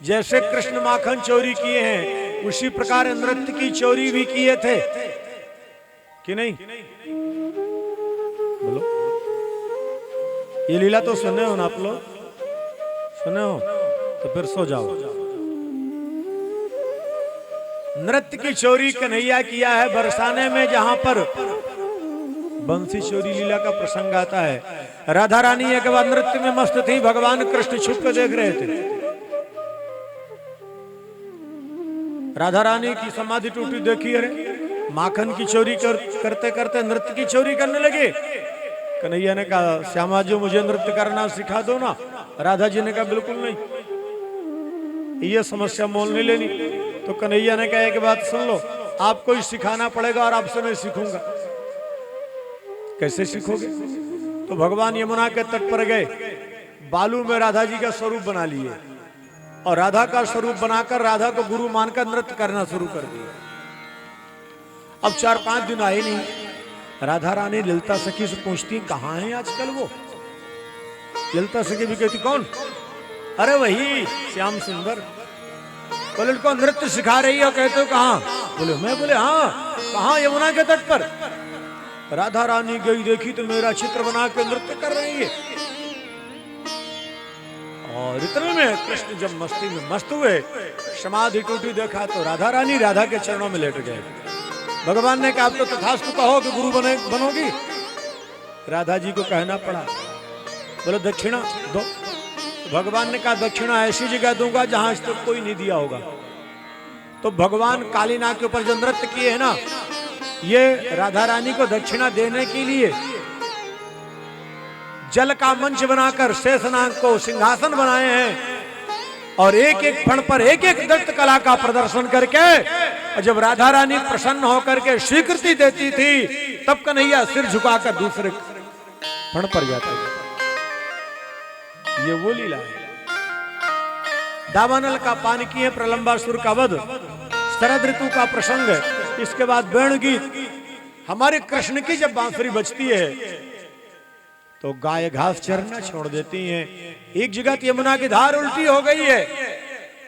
जैसे कृष्ण माखन चोरी किए हैं उसी प्रकार नृत्य की चोरी भी किए थे कि नहीं? बोलो, ये लीला तो सुने हो ना आप लोग? सुने हो तो फिर सो जाओ। नृत्य की चोरी कन्हैया किया है बरसाने में, जहां पर बंसी चोरी लीला का प्रसंग आता है। राधा रानी एक बार नृत्य में मस्त थी, भगवान कृष्ण छुप कर देख रहे थे। राधा रानी की समाधि टूटी देखी, अरे माखन की चोरी करते करते नृत्य की चोरी करने लगे। कन्हैया ने कहा श्यामा जी मुझे नृत्य करना सिखा दो ना। राधा जी ने कहा बिल्कुल नहीं, ये समस्या मोल नहीं लेनी। तो कन्हैया ने कहा एक बात सुन लो, आपको ही सिखाना पड़ेगा और आपसे मैं सीखूंगा। कैसे सीखोगे? तो भगवान यमुना के तट पर गए, बालू में राधा जी का स्वरूप बना लिए और राधा का स्वरूप बनाकर राधा को गुरु मानकर नृत्य करना शुरू कर दिया। अब 4-5 दिन आए नहीं। राधा रानी ललिता सखी से पूछती कहां है आजकल वो। ललिता सखी भी कहती कौन? अरे वही श्याम सुंदर। बोले को नृत्य सिखा रही हो? कहते हो कहां? बोले मैं। बोले हाँ। कहां? यमुना के तट पर। राधा रानी गई, देखी तो मेरा चित्र बना के नृत्य कर रही है। और इतने में कृष्ण जब मस्ती में मस्त हुए, समाधि टूटी, देखा तो राधा रानी राधा के चरणों में लेट गए। भगवान ने कहा आप तो तथास्तु कहो कि गुरु बनोगी। राधा जी को कहना पड़ा। बोले दक्षिणा दो। तो भगवान ने कहा दक्षिणा ऐसी जगह दूंगा जहां आज तक कोई नहीं दिया होगा। तो भगवान काली नाग के ऊपर जो नृत्य किए है ना, ये राधा रानी को दक्षिणा देने के लिए जल का मंच बनाकर शेषनाग को सिंहासन बनाए हैं और एक एक फण पर एक एक नृत्य कला का प्रदर्शन करके, और जब राधा रानी प्रसन्न होकर के स्वीकृति देती थी तब कन्हैया सिर झुकाकर दूसरे फण पर जाता था। ये वो लीला है। दावानल का पान किए, प्रलंबासुर का वध, शरद ऋतु का प्रसंग है। इसके बाद वेणु गीत। हमारे कृष्ण की जब बांसुरी बजती है तो गाय घास चरना छोड़ देती हैं। एक जगह यमुना की धार उल्टी हो गई है,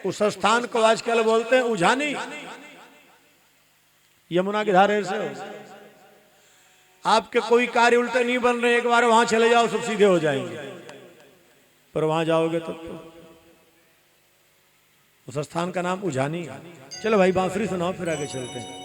उस स्थान को आजकल बोलते हैं उजानी। यमुना की धार ऐसे हो, आपके कोई कार्य उल्टे नहीं बन रहे, एक बार वहां चले जाओ सब सीधे हो जाएंगे। पर वहां जाओगे तो उस स्थान का नाम उजानी। चलो भाई बांसुरी सुनाओ, फिर आगे चलते हैं।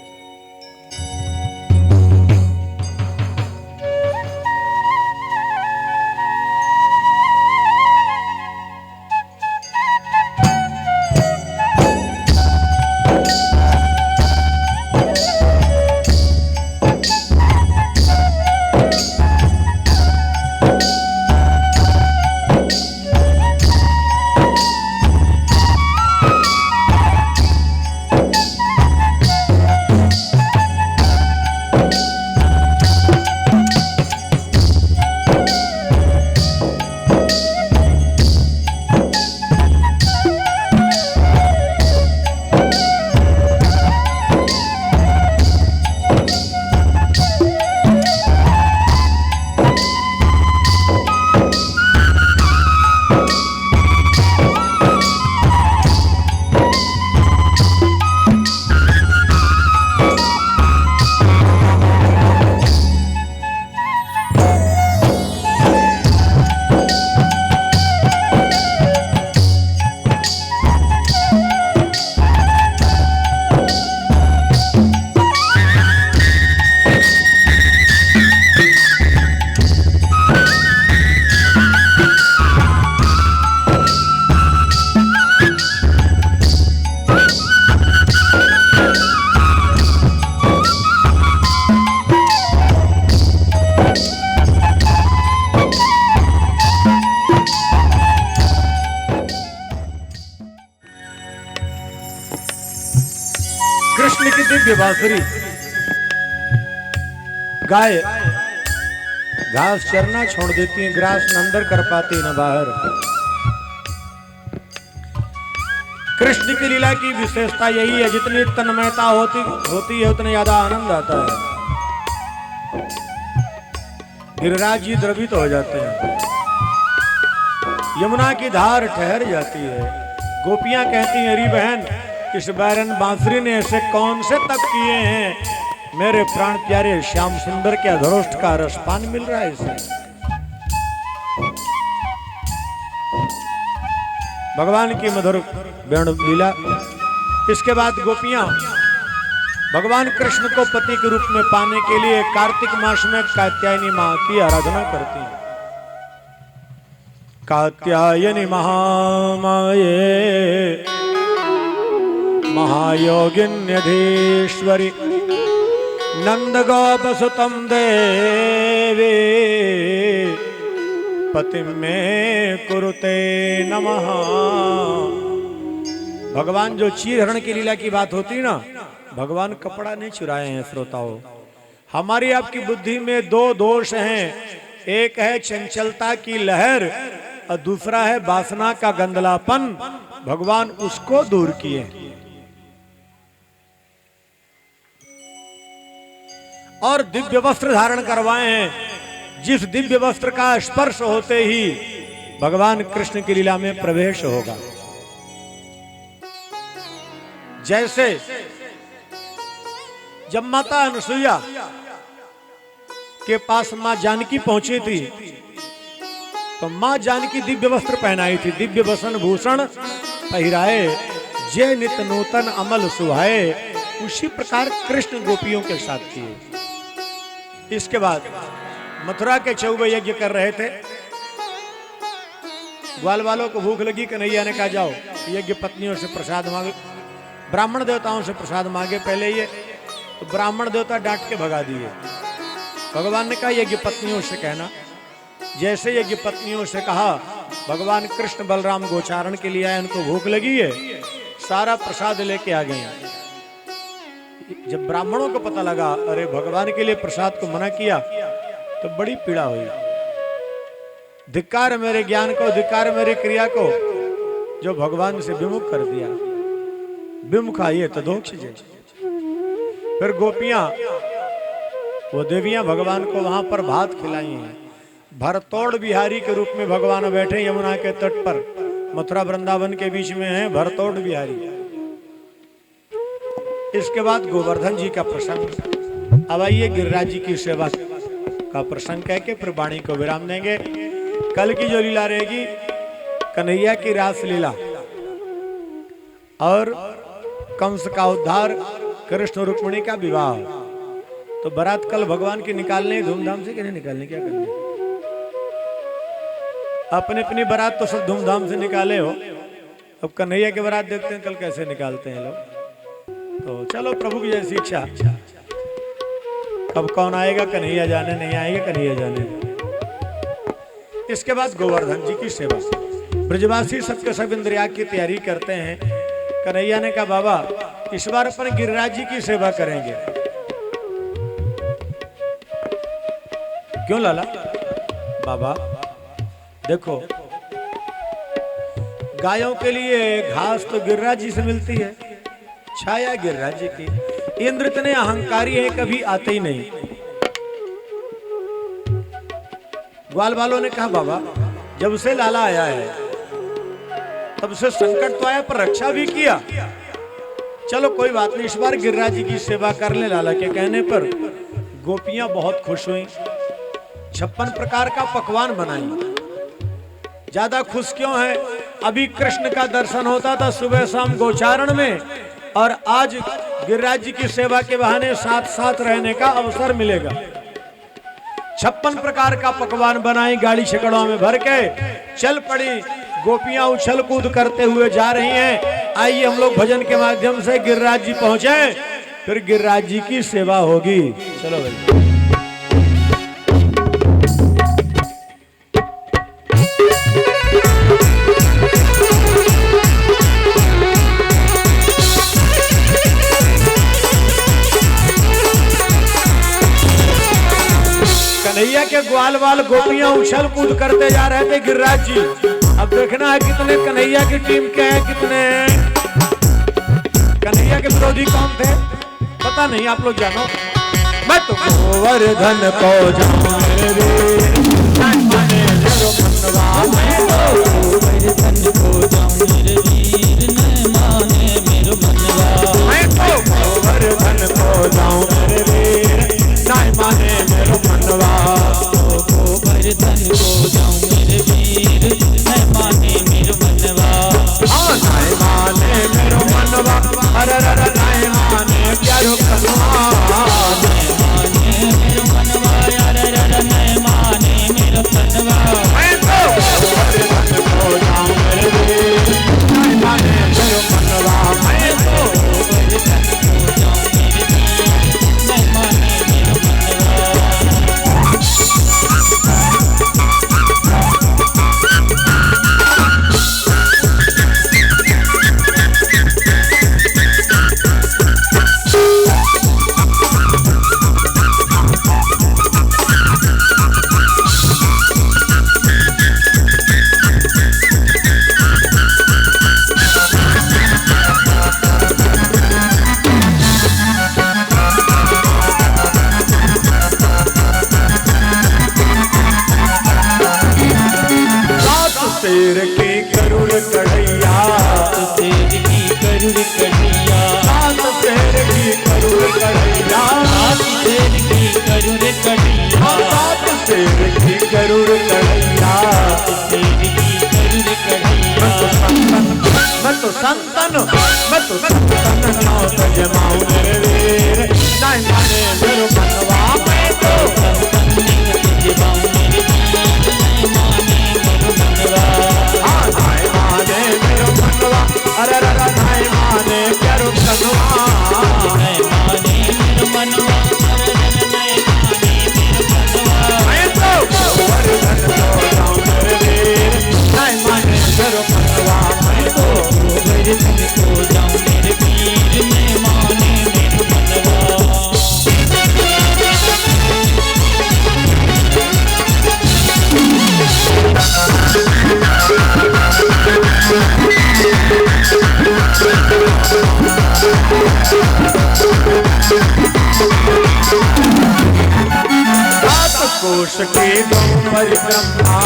कृष्ण की दिव्य बांसुरी। गाय घास चरना छोड़ देती है, ग्रास न अंदर कर पाती न बाहर। कृष्ण की लीला की विशेषता यही है, जितनी तन्मयता होती है उतना ज्यादा आनंद आता है। गिरिराज जी द्रवित हो जाते हैं, यमुना की धार ठहर जाती है। गोपियां कहती हैं, अरे बहन, इस बैरन बांसुरी ने ऐसे कौन से तप किए हैं, मेरे प्राण प्यारे श्याम सुंदर के अधरोष्ठ का रसपान मिल रहा है इसे। भगवान की मधुर वेणु लीला। इसके बाद गोपियां भगवान कृष्ण को पति के रूप में पाने के लिए कार्तिक मास में कात्यायनी मां की आराधना करती हैं। कात्यायनी महामाये महायोगिन्यधीश्वरी नंद गोपसुतम देवी पति में कुरुते नमः। भगवान जो चीर हरण की लीला की बात होती ना, भगवान कपड़ा नहीं चुराए हैं श्रोताओं। हमारी आपकी बुद्धि में दो दोष हैं, एक है चंचलता की लहर और दूसरा है वासना का गंदलापन। भगवान उसको दूर किए और दिव्य वस्त्र धारण करवाए हैं। जिस दिव्य वस्त्र का स्पर्श होते ही भगवान कृष्ण की लीला में प्रवेश होगा। जैसे जब माता अनुसुईया के पास मां जानकी पहुंची थी तो मां जानकी दिव्य वस्त्र पहनाई थी, दिव्य वसन भूषण पहिराए, जे नित नूतन अमल सुहाए। उसी प्रकार कृष्ण गोपियों के साथ किए। इसके बाद मथुरा के चौबे यज्ञ कर रहे थे। ग्वाल वालों को भूख लगी, कन्हैया ने कहा जाओ यज्ञ पत्नियों से प्रसाद मांगे, ब्राह्मण देवताओं से प्रसाद मांगे पहले ये। तो ब्राह्मण देवता डांट के भगा दिए। भगवान ने कहा यज्ञ पत्नियों से कहना। जैसे यज्ञ पत्नियों से कहा, भगवान कृष्ण बलराम गोचारण के लिए आए, उनको भूख लगी है, सारा प्रसाद लेके आ गए। जब ब्राह्मणों को पता लगा अरे भगवान के लिए प्रसाद को मना किया, तो बड़ी पीड़ा हुई। धिक्कार मेरे ज्ञान को, धिक्कार मेरी क्रिया को, जो भगवान से विमुख कर दिया। विमुख आइए तो दोष। फिर गोपियां, वो देवियां भगवान को वहां पर भात खिलाई हैं। भरतोड़ बिहारी के रूप में भगवान बैठे यमुना के तट पर, मथुरा वृंदावन के बीच में है भरतोड़ बिहारी। इसके बाद गोवर्धन जी का प्रसंग। अब आइए गिरिराज जी की सेवा का प्रसंग कह के फिर वाणी को विराम देंगे। कल की जो लीला रहेगी कन्हैया की रास लीला और कंस का उद्धार, कृष्ण रुक्मिणी का विवाह। तो बारात कल भगवान की निकालने धूमधाम से, कि नहीं निकालने, क्या करने? अपनी अपनी बारात तो सब धूमधाम से निकाले हो, अब कन्हैया की बारात देखते हैं कल कैसे निकालते हैं लोग। तो चलो प्रभु की जैसी इच्छा। अब कौन आएगा कन्हैया जाने, नहीं आएगा कन्हैया जाने। इसके बाद गोवर्धन जी की सेवा। ब्रजवासी सबके सब इंद्रिया की तैयारी करते हैं। कन्हैया ने कहा बाबा इस बार अपन गिरिराज जी की सेवा करेंगे। क्यों लाला? बाबा देखो, गायों के लिए घास तो गिरिराज जी से मिलती है, छाया गिरिराज जी की। इंद्र इतने अहंकारी है, कभी आते ही नहीं। ग्वाल वालों ने कहा बाबा जब से लाला आया है तब से संकट तो आया पर रक्षा भी किया। चलो कोई बात नहीं, इस बार गिरिराज जी की सेवा कर ले। लाला के कहने पर गोपियां बहुत खुश हुई, 56 प्रकार का पकवान बनाई। ज्यादा खुश क्यों है? अभी कृष्ण का दर्शन होता था सुबह शाम गोचारण में, और आज गिरिराज जी की सेवा के बहाने साथ साथ रहने का अवसर मिलेगा। 56 प्रकार का पकवान बनाई, गाड़ी छकड़ों में भर के चल पड़ी। गोपियां उछल कूद करते हुए जा रही हैं। आइए हम लोग भजन के माध्यम से गिरिराज जी पहुंचे, फिर गिरिराज जी की सेवा होगी। चलो भाई। कन्हैया के ग्वाल वाल गोपियां उछल कूद करते जा रहे थे गिरिराज जी। अब देखना है कितने कन्हैया की टीम के हैं, कितने कन्हैया के विरोधी कौन थे पता नहीं, आप लोग जानो। मैं तो गोवर्धन को जाऊं मेरे वीर, माने मेरो मनवा। मैं तो गोवर्धन को जाऊं मेरे वीर, न माने मेरो मनवा। मैं तो गोवर्धन को जाऊं मेरे वीर, नहीं माने मेरो मनवा। गोवर्धन को जाऊं मेरे वीर, न माने मेरो मनवा। नहीं माने मेरो मनवा, अरे रे नहीं माने प्यारो कन्हवा। न माने मेरो मनवा, अरे रे न माने मेरो मनवा। मैं तो गोवर्धन को जाऊं मेरे वीर, नहीं माने मेरो मनवा। मैं तो गोवर्धन को जाऊं मेरे वीर, न माने मेरो मनवा। शेर की करुण कढ़ैया, शेर की करुण कढ़ैया। सात शेर की करुण कढ़ैया, शेर की करुण कढ़ैया। सात शेर की करुण कढ़ैया। शेर की करुण कढ़ैया। मैं तो संतन नाव तजमाऊं मेरे वीर, नहीं माने मेरो मनवा। मैं तो जबाऊं मेरे वीर, न माने मेरो मनवा। नहीं माने मेरो मनवा, अरे रे नहीं माने प्यारो कन्हवा। न माने मेरो मनवा, अरे रे न माने मेरो मनवा। मैं तो गोवर्धन को जाऊं मेरे वीर, नहीं माने मेरो मनवा। मैं तो गोवर्धन को जाऊं मेरे वीर, न माने मेरो मनवा। सात कोश की गौ परिक्रमा,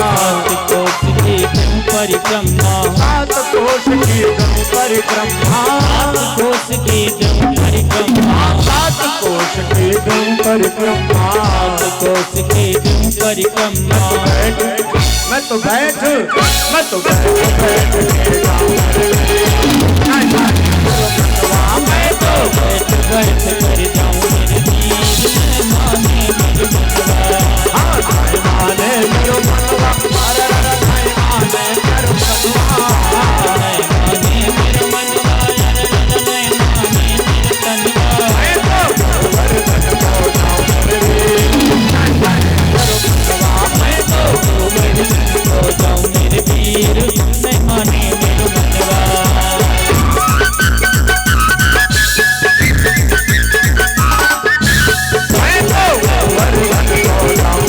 कोश की गौ परिक्रमा। सात कोश की गौ परिक्रमा, कोश की गौ परिक्रमा। सात कोश की गौ परिक्रमा। कोश की गौ परिक्रमा। मैं तो बैठ बैठ के गाऊं मेरे वीर, नहीं माने मेरो मनवा। मैं तो बैठ बैठ कर जाऊं मेरे वीर, न माने मेरो मनवा। नहीं माने मेरो मनवा, अरे रे नहीं माने मेरो मनवा। न माने मेरो मनवा, अरे रे न माने मेरो तनवा। मैं तो गोवर्धन को जाऊं मेरे वीर, नहीं माने मेरो मनवा। मैं तो गोवर्धन को जाऊं मेरे वीर, न माने मेरो मनवा। मैं तो गोवर्धन को जाऊं मेरे वीर, नहीं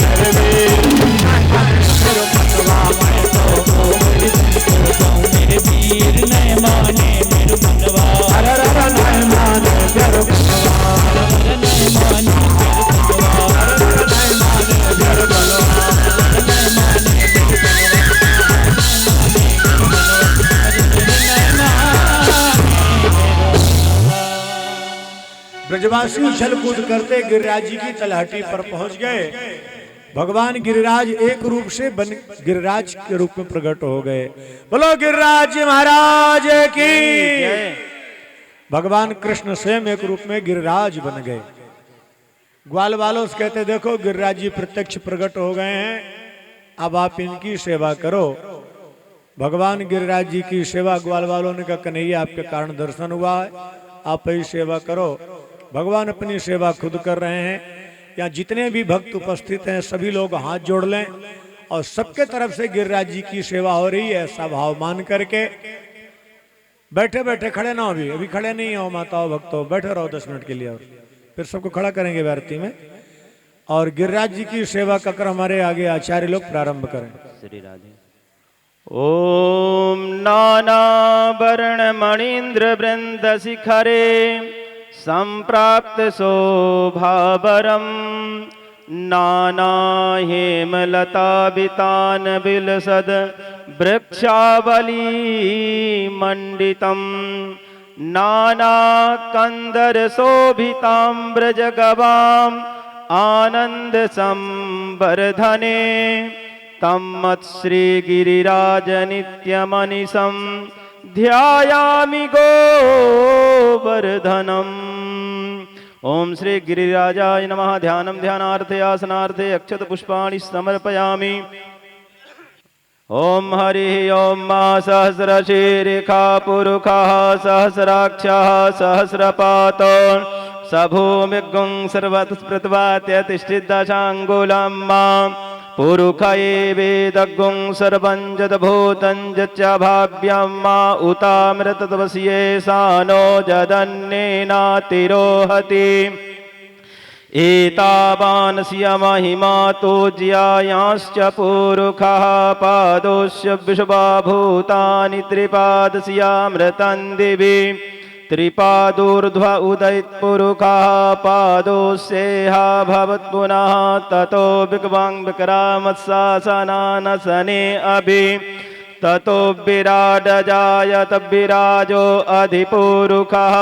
माने मेरो मनवा। मैं तो गोवर्धन को जाऊं मेरे वीर, न माने मेरो मनवा। अरे रे नहीं माने मेरो मनवा। न माने मेरो मनवा। नहीं माने मेरो मनवा। न माने मेरो ब्रजवासी उछल कूद करते गिरिराज जी की तलहटी पर पहुंच गए। भगवान गिरिराज एक रूप से गिरिराज के रूप में प्रकट हो गए। बोलो गिरिराज जी महाराज की। भगवान कृष्ण स्वयं एक रूप में गिरिराज बन गए। ग्वाल वालों से कहते देखो गिरिराज जी प्रत्यक्ष प्रकट हो गए हैं, अब आप इनकी सेवा करो। भगवान गिरिराज जी की सेवा ग्वाल वालों ने कहा कन्हैया आपके कारण दर्शन हुआ है, आप ही सेवा करो। भगवान अपनी सेवा खुद कर रहे हैं। यहाँ जितने भी भक्त उपस्थित हैं सभी लोग हाथ जोड़ लें और सबके तरफ से गिरिराज जी की सेवा हो रही है, ऐसा भाव मान करके बैठे बैठे खड़े ना हो, अभी खड़े नहीं हो माताओं भक्तों, बैठे रहो 10 मिनट के लिए और फिर सबको खड़ा करेंगे आरती में। और गिरिराज जी की सेवा का क्रम हमारे आगे आचार्य लोग प्रारंभ करें। श्री राधे। ओम नाना वर्ण मणीन्द्र वृंद शिखरे संप्राप्त शोभावरम नाना हेमलता बितान बिलसद वृक्षावली मंडितम नाना कंदर शोभिताम्र जगवाम आनंद संवर्धने तम्मत्श्री गिरिराज नित्यमनिशं ध्यायामि गोवर्धनम्। ओम श्री गिरिराजाय नमः। ध्यानं ध्यानार्थे आसनार्थे अक्षत पुष्पाणि समर्पयामि। ओम हरि ओम मा सहस्रशीर्षा पुरुषः सहस्राक्षः सहस्रपात सभूमिगुं सर्वतस्पृत्वात्यतिष्ठितदशाङ्गुलं मां पुरुष एवेदगुं सर्वं जदभूतं च भाव्यं मा उतामृतवस्ये सानो जदन्नेनातिरोहति एतावानस्य महिमा तो ज्यायांश्च पुरुषः पादोस्य विश्वभूतानि त्रिपादस्यामृतं दिवि त्रिपादोर्ध्व उदयत्पुरुषः पादोस्येह भवत्पुनः ततो विक्वां विक्रामत्सासनानसने अभि ततो विराडजायत विराजो अधिपुरुषः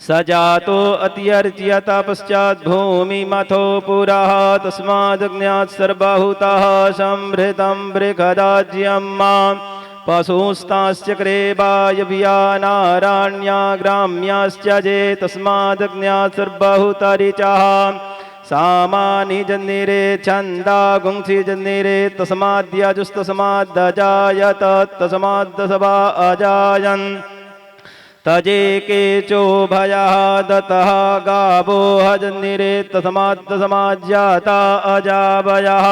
सजातो अत्यर्च्यत पश्चात् भूमिमथो पुरः तस्मादज्ञात् सर्वभूतः संभृतं बृहदाज्यं मां पशुस्ताश्चक्रे वायव्यानारण्या ग्राम्याश्च जे तस्मादज्ञात् सर्वभूतरिचः सामानि जन्निरे छन्दा गुंसि जन्निरे तस्माद्यजुस्तस्माद्दजायत तस्माद्दसवा अजायन् तजे केचोभयः दतः गावो हजन्निरे तस्माद्दसमाज्जाता अजावयः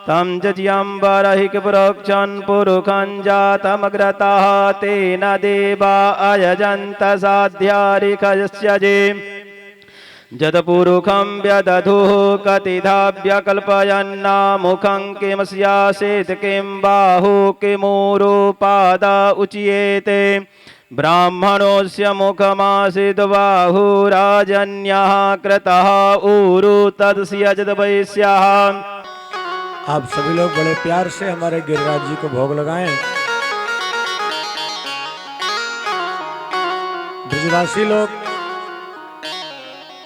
तं जज्यम्बरहिक प्रोक्षन् पुरुषं जातमग्रतः तेन देवा अयजन्त साध्यारिकस्य जे जदपुरुषं व्यदधुः कतिधा व्यकल्पयन्नामुखं किमस्यासेत् किं बाहु किमूरुपादा उच्येते ब्राह्मणोऽस्य मुखमासीद् बाहुराजन्यः कृतः ऊरु तदस्य जदवैश्यः। आप सभी लोग बड़े प्यार से हमारे गिरिराज जी को भोग लगाएं। ब्रजवासी लोग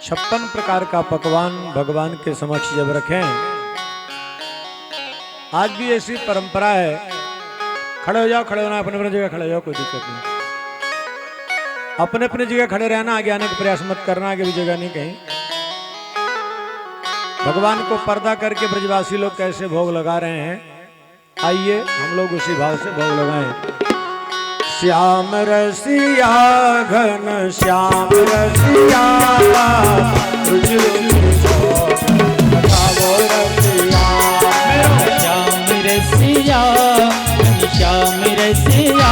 56 प्रकार का पकवान भगवान के समक्ष जब रखें, आज भी ऐसी परंपरा है। खड़े हो जाओ, खड़े होना, अपने अपने जगह खड़े हो जाओ, कोई दिक्कत नहीं। अपने अपने जगह खड़े रहना, आगे आने का प्रयास मत करना, आगे भी जगह नहीं कहीं। भगवान को पर्दा करके ब्रजवासी लोग कैसे भोग लगा रहे हैं, आइए हम लोग उसी भाव से भोग लगाएं। श्याम रसिया घन श्याम रसिया रुचि रुचि बताओ रसिया श्याम रसिया श्याम रसिया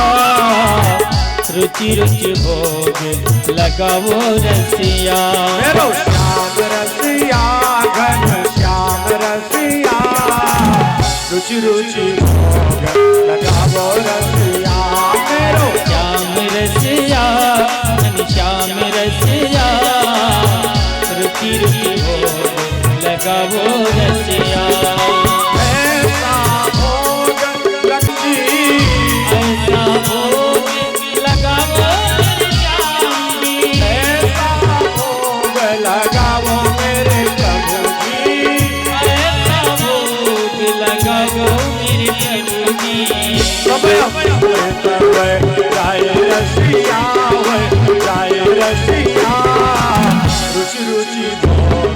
रुचि रुचि भोग लगाओ रसिया। श्याम रसिया घन श्याम रसिया रुचि रुचि भोग लगाओ रसिया। श्याम रसिया श्याम रसिया रुचि रुचि भोग लगाओ रसिया। ऐसा भोग लक्ष्मी ऐसा भोग लगाओ ऐसा भोग लगाओ मेरे प्रभु जी। ऐसा भोग लगाओ मेरे प्रभु जी। जाए रसिया जाए रसिया रुचि रुचि भोग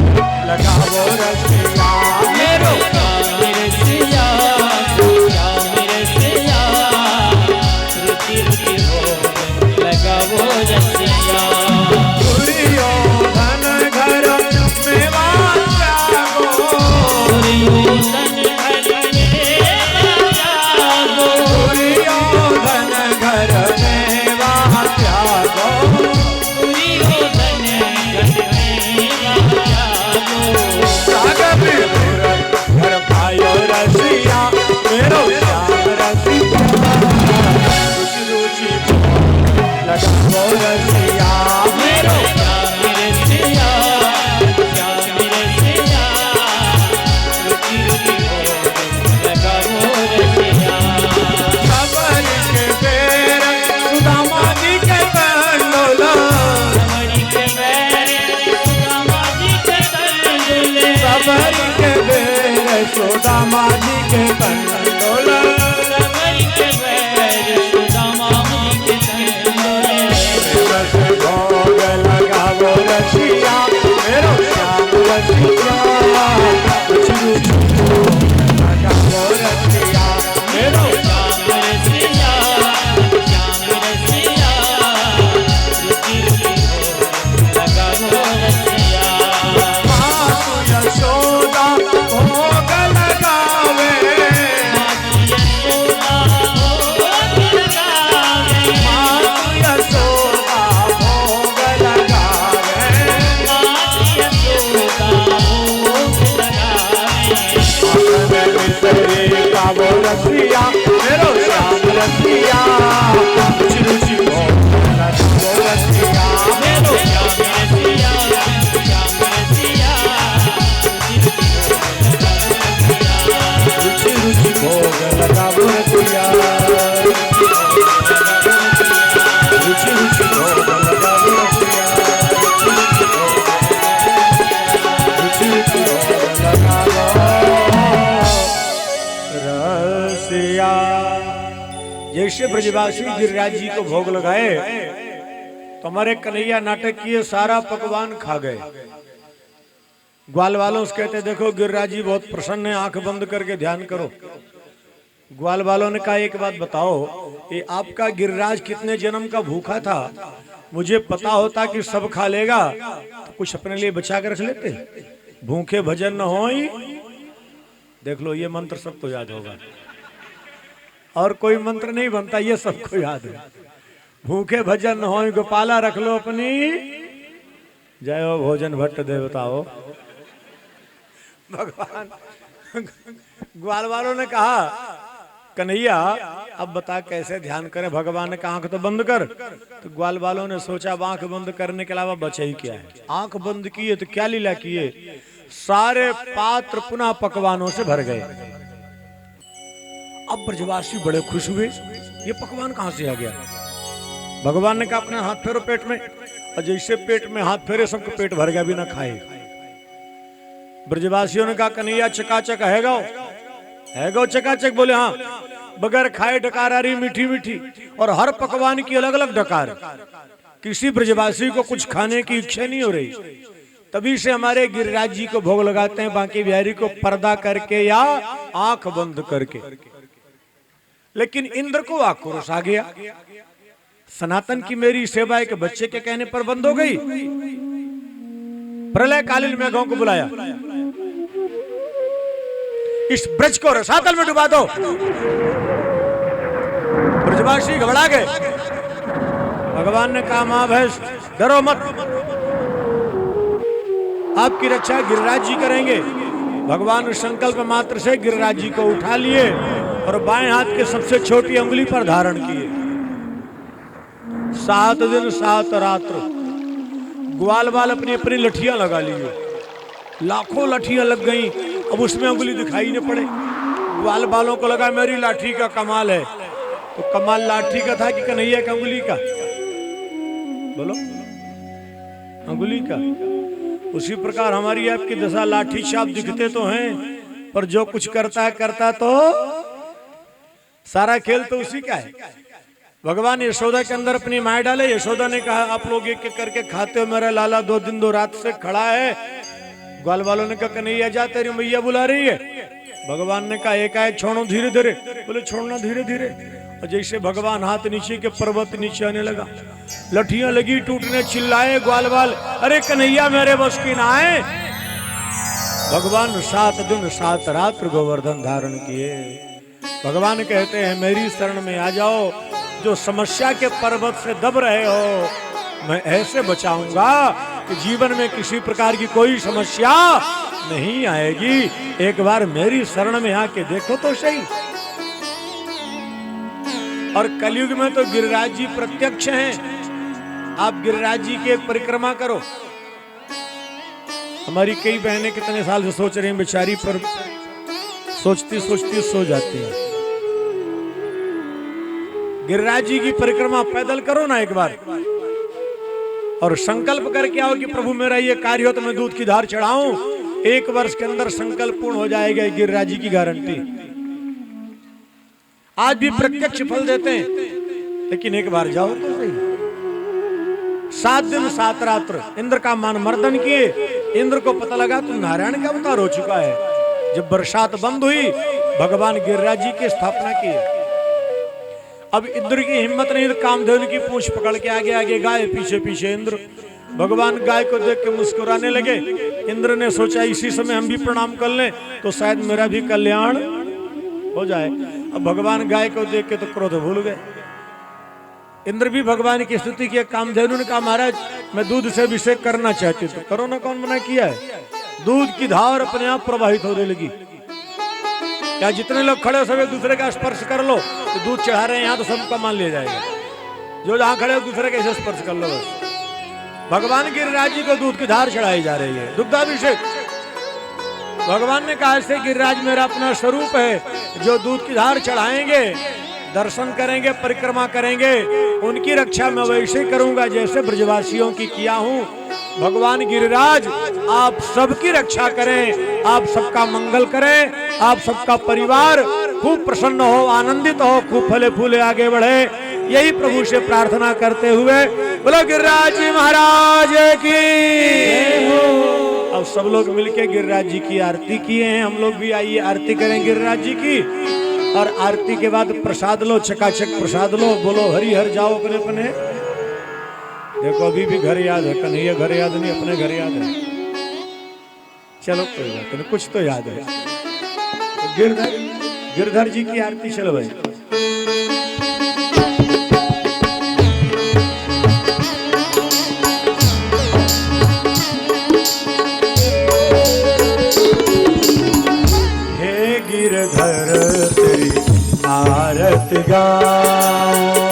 लगाओ रसिया। श्याम रसिया श्याम रसिया रुचि रुचि भोग लगाओ रसिया। दुर्योधन घर में वागो दुर्योधन दुर्योधन घर में वहाँ त्यागो दुर्योधन घर में त्यागो रसिया मेरो सबरी के बेर सुदामा जी के कंडोला सबरी के बेर सुदामा जी के कंडोला भोग लगावो रसिया मेरो श्याम रसिया लगावो रसिया मेरो मातु यशोदा भोग लगावे मातु यशोदा भोग लगावे अपने मिसरी गावो रसिया मेरो श्याम रसिया रुचि रुचि भोग लगावो रसिया मेरो रुचि रुचि भोग लगावो रसिया रुचि रुचि भोग लगावो रसिया रुचि रुचि भोग लगावो रसिया। जैसे ब्रजवासी गिरिराज जी को भोग लगाए तो हमारे कन्हैया नाटक किए सारा पकवान खा गए। ग्वाल वालों से कहते देखो गिरिराज जी बहुत प्रसन्न है, आंख बंद करके ध्यान करो। ग्वाल वालों ने कहा एक बात बताओ, ये आपका गिरिराज कितने जन्म का भूखा था? मुझे पता होता कि सब खा लेगा तो कुछ अपने लिए बचा कर रख लेते। भूखे भजन न होई। देख लो ये मंत्र सबको याद होगा और कोई मंत्र नहीं बनता, ये सबको याद है। भूखे भजन न होई गोपाला रख लो अपनी, जय हो भोजन भट्ट देवताओ। भगवान ग्वाल वालों ने कहा कन्हैया अब बता कैसे ध्यान करें? भगवान ने कहा आंख तो बंद कर। तो ग्वाल वालों ने सोचा अब आंख बंद करने के अलावा बचा ही क्या है। आंख बंद किए तो क्या लीला किए, सारे पात्र पुनः पकवानों से भर गए। अब ब्रजवासी बड़े खुश हुए, ये पकवान कहां से आ गया? भगवान ने कहा अपने हाथ फेरो पेट में, और जैसे पेट में हाथ फेरे सबको पेट भर गया बिना खाए। ब्रजवासियों ने कहा कन्हैया चकाचक है गो चकाचक। बोले हाँ, बगैर खाए डकार आ रही मीठी मीठी, और हर पकवान की अलग अलग डकार। किसी ब्रजवासी को कुछ खाने की इच्छा नहीं हो रही। तभी से हमारे गिरिराज जी को भोग लगाते हैं, बांके बिहारी को पर्दा करके या आंख बंद करके। लेकिन इंद्र को आक्रोश आ गया, सनातन की मेरी सेवा एक बच्चे के कहने पर बंद हो गई। प्रलय कालीन मेघों को बुलाया, इस ब्रज को रसातल में डुबा दो। ब्रजवासी घबरा गए। भगवान ने कहा मां भैंस डरो मत, आपकी रक्षा गिरिराज जी करेंगे। भगवान संकल्प मात्र से गिरिराज जी को उठा लिए और बाएं हाथ के सबसे छोटी अंगुली पर धारण किए। 7 दिन 7 रात्र ग्वाल वाल अपनी अपनी लठियां लगा लिए। लाखों लठियां लग गई, अब उसमें अंगुली दिखाई न पड़े। ग्वाल वालों को लगा मेरी लाठी का कमाल है, तो कमाल लाठी का था कि कन्हैया की अंगुली का? बोलो, अंगुली का। उसी प्रकार हमारी आपकी दशा, लाठी छाप दिखते तो हैं पर जो कुछ करता है करता तो सारा खेल तो उसी का है। भगवान यशोदा के अंदर अपनी माया डाले। यशोदा ने कहा आप लोग एक एक करके खाते हो, मेरा लाला 2 दिन 2 रात से खड़ा है। ग्वाल वालों ने कहा कन्हैया जा, तेरी मैया बुला रही है। भगवान ने कहा एकाएक छोड़ो धीरे धीरे। बोले छोड़ना धीरे धीरे। और जैसे भगवान हाथ नीचे के पर्वत नीचे आने लगा, लठियां लगी टूटने, चिल्लाए ग्वाल वाल, अरे कन्हैया मेरे बस की ना है। भगवान 7 दिन 7 रात्र गोवर्धन धारण किए। भगवान कहते हैं मेरी शरण में आ जाओ, जो समस्या के पर्वत से दब रहे हो मैं ऐसे बचाऊंगा कि जीवन में किसी प्रकार की कोई समस्या नहीं आएगी। एक बार मेरी शरण में आके देखो तो सही। और कलयुग में तो गिरिराज जी प्रत्यक्ष हैं। आप गिरिराज जी की एक परिक्रमा करो। हमारी कई बहनें कितने साल से सोच रही हैं बेचारी, पर सोचती सोचती सो जाती हैं। गिरिराज जी की परिक्रमा पैदल करो ना एक बार, और संकल्प करके आओ कि प्रभु मेरा ये कार्य हो तो मैं दूध की धार चढ़ाऊं। 1 वर्ष के अंदर संकल्प पूर्ण हो जाएगा, गिरिराज जी की गारंटी। आज भी प्रत्यक्ष फल देते हैं, लेकिन एक बार जाओ तो सही। 7 दिन 7 रात्र इंद्र का मान मर्दन किए। इंद्र को पता लगा तो नारायण का अवतार हो चुका है। जब बरसात बंद हुई, भगवान गिरिराज जी की स्थापना की। अब इंद्र की हिम्मत नहीं, तो कामधेनु की पूंछ पकड़ के आगे आगे गाय, पीछे पीछे इंद्र। भगवान गाय को देख के मुस्कुराने लगे। इंद्र ने सोचा इसी समय हम भी प्रणाम कर लें तो शायद मेरा भी कल्याण हो जाए। अब भगवान गाय को देख के तो क्रोध भूल गए। इंद्र भी भगवान की स्तुति की। कामधेनु ने कहा महाराज मैं दूध से अभिषेक करना चाहती हूँ। करो ना, कौन मना किया है। दूध की धार अपने आप प्रवाहित होने लगी। क्या जितने लोग खड़े हो सब एक दूसरे का स्पर्श कर लो, तो दूध चढ़ा रहे हैं यहाँ तो सबका मान लिया जाएगा। जो जहां खड़े हो दूसरे के स्पर्श कर लो बस। भगवान गिरिराज जी को दूध की धार चढ़ाई जा रही है, दुग्धाभिषेक। भगवान ने कहा ऐसे गिरिराज मेरा अपना स्वरूप है, जो दूध की धार चढ़ाएंगे, दर्शन करेंगे, परिक्रमा करेंगे, उनकी रक्षा मैं वैसे करूंगा जैसे ब्रजवासियों की किया हूं। भगवान गिरिराज आप सबकी रक्षा करें, आप सबका मंगल करें, आप सबका परिवार खूब प्रसन्न हो, आनंदित हो, खूब फले फूले आगे बढ़े। यही प्रभु से प्रार्थना करते हुए बोलो गिरिराज जी महाराज की। अब सब लोग मिलके गिरिराज जी की आरती किए हैं। हम लोग भी आइए आरती करें गिरिराज जी की। और आरती के बाद प्रसाद लो, चकाचक प्रसाद लो। बोलो हरि हर जाओ अपने अपने। देखो अभी भी घर याद है, कन्हैया घर याद नहीं, अपने घर याद है। चलो कोई बात नहीं, कुछ तो याद है। तो गिरधर जी की आरती चलो भाई। हे गिरधर तेरी आरती गाओ,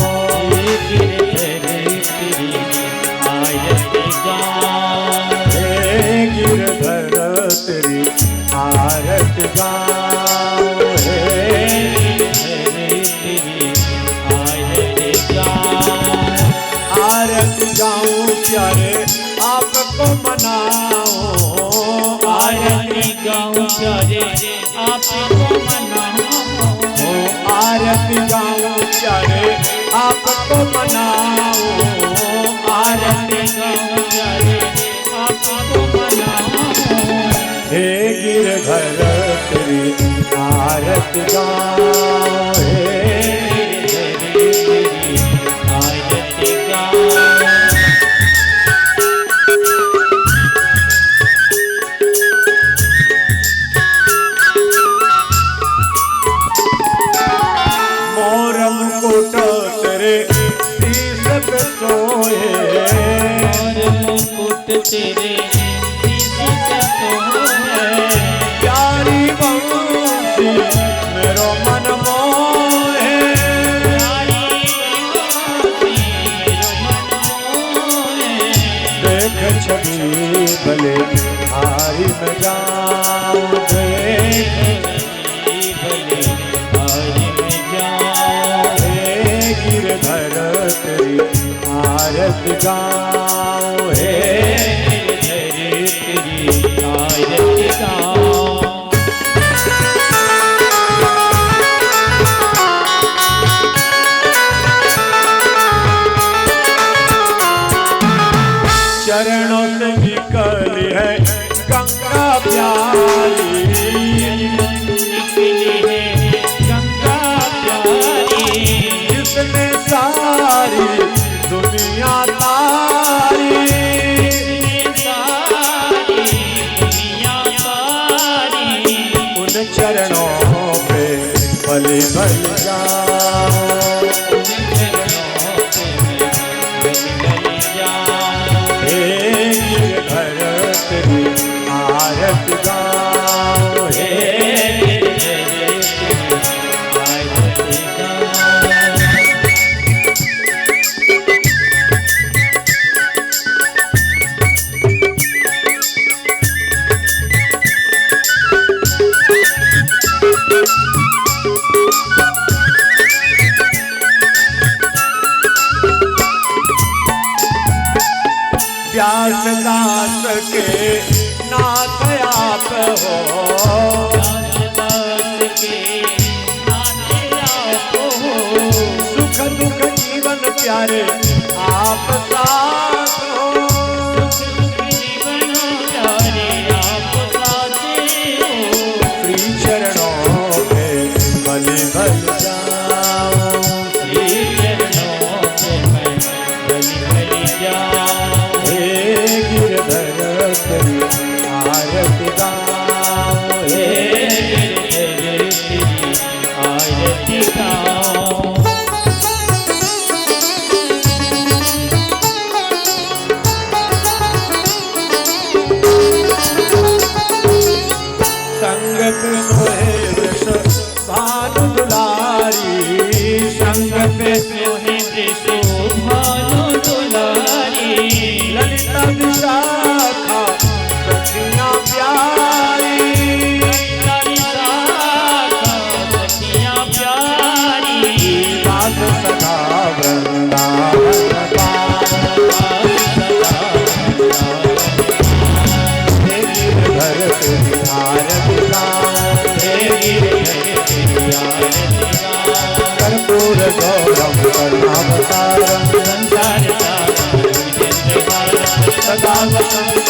गिरधर तेरी आरत गाओ, आरत गाऊं प्यारे आपको मनाओ, आरती गाऊं प्यारे आपको मनाओ, आरती गाऊं प्यारे आपको मनाओ, आरती गाऊं प्यारे आपको मनाओ। हे गिरधर तेरी आरत गाओ, मोर मुकुट तेरे शीश पे सोए, मोर मुकुट तेरे प्यारी बंसी मेरो मन मोहे, देख छवि भले हारी में जाऊं, देख भले हारी में जाऊं। हे गिरधर तेरी आरत गाऊं, हे चरणों से निकली है गंगा प्यारी, निकली है गंगा प्यारी, जिसने सारी दुनिया तारी, सारी दुनिया सारी, उन चरणों पे बलि बन जाओ, हे गिरधर तेरी आरत गाओ, व्यास दास के नाथ आप हो, सुख दुख जीवन प्यारे आप साथ हो, श्री चरणों में बलि बल जाओ, हे गिरधर तेरी आरती गाओ, संगत सोहे वृष भानु दुलारी, संगत ललिता विशाखा सखियां प्यारी, दास सदा वृंदावन घर तेरी आरती कर्पूर गौरम करुणावतारम, सदा वसंत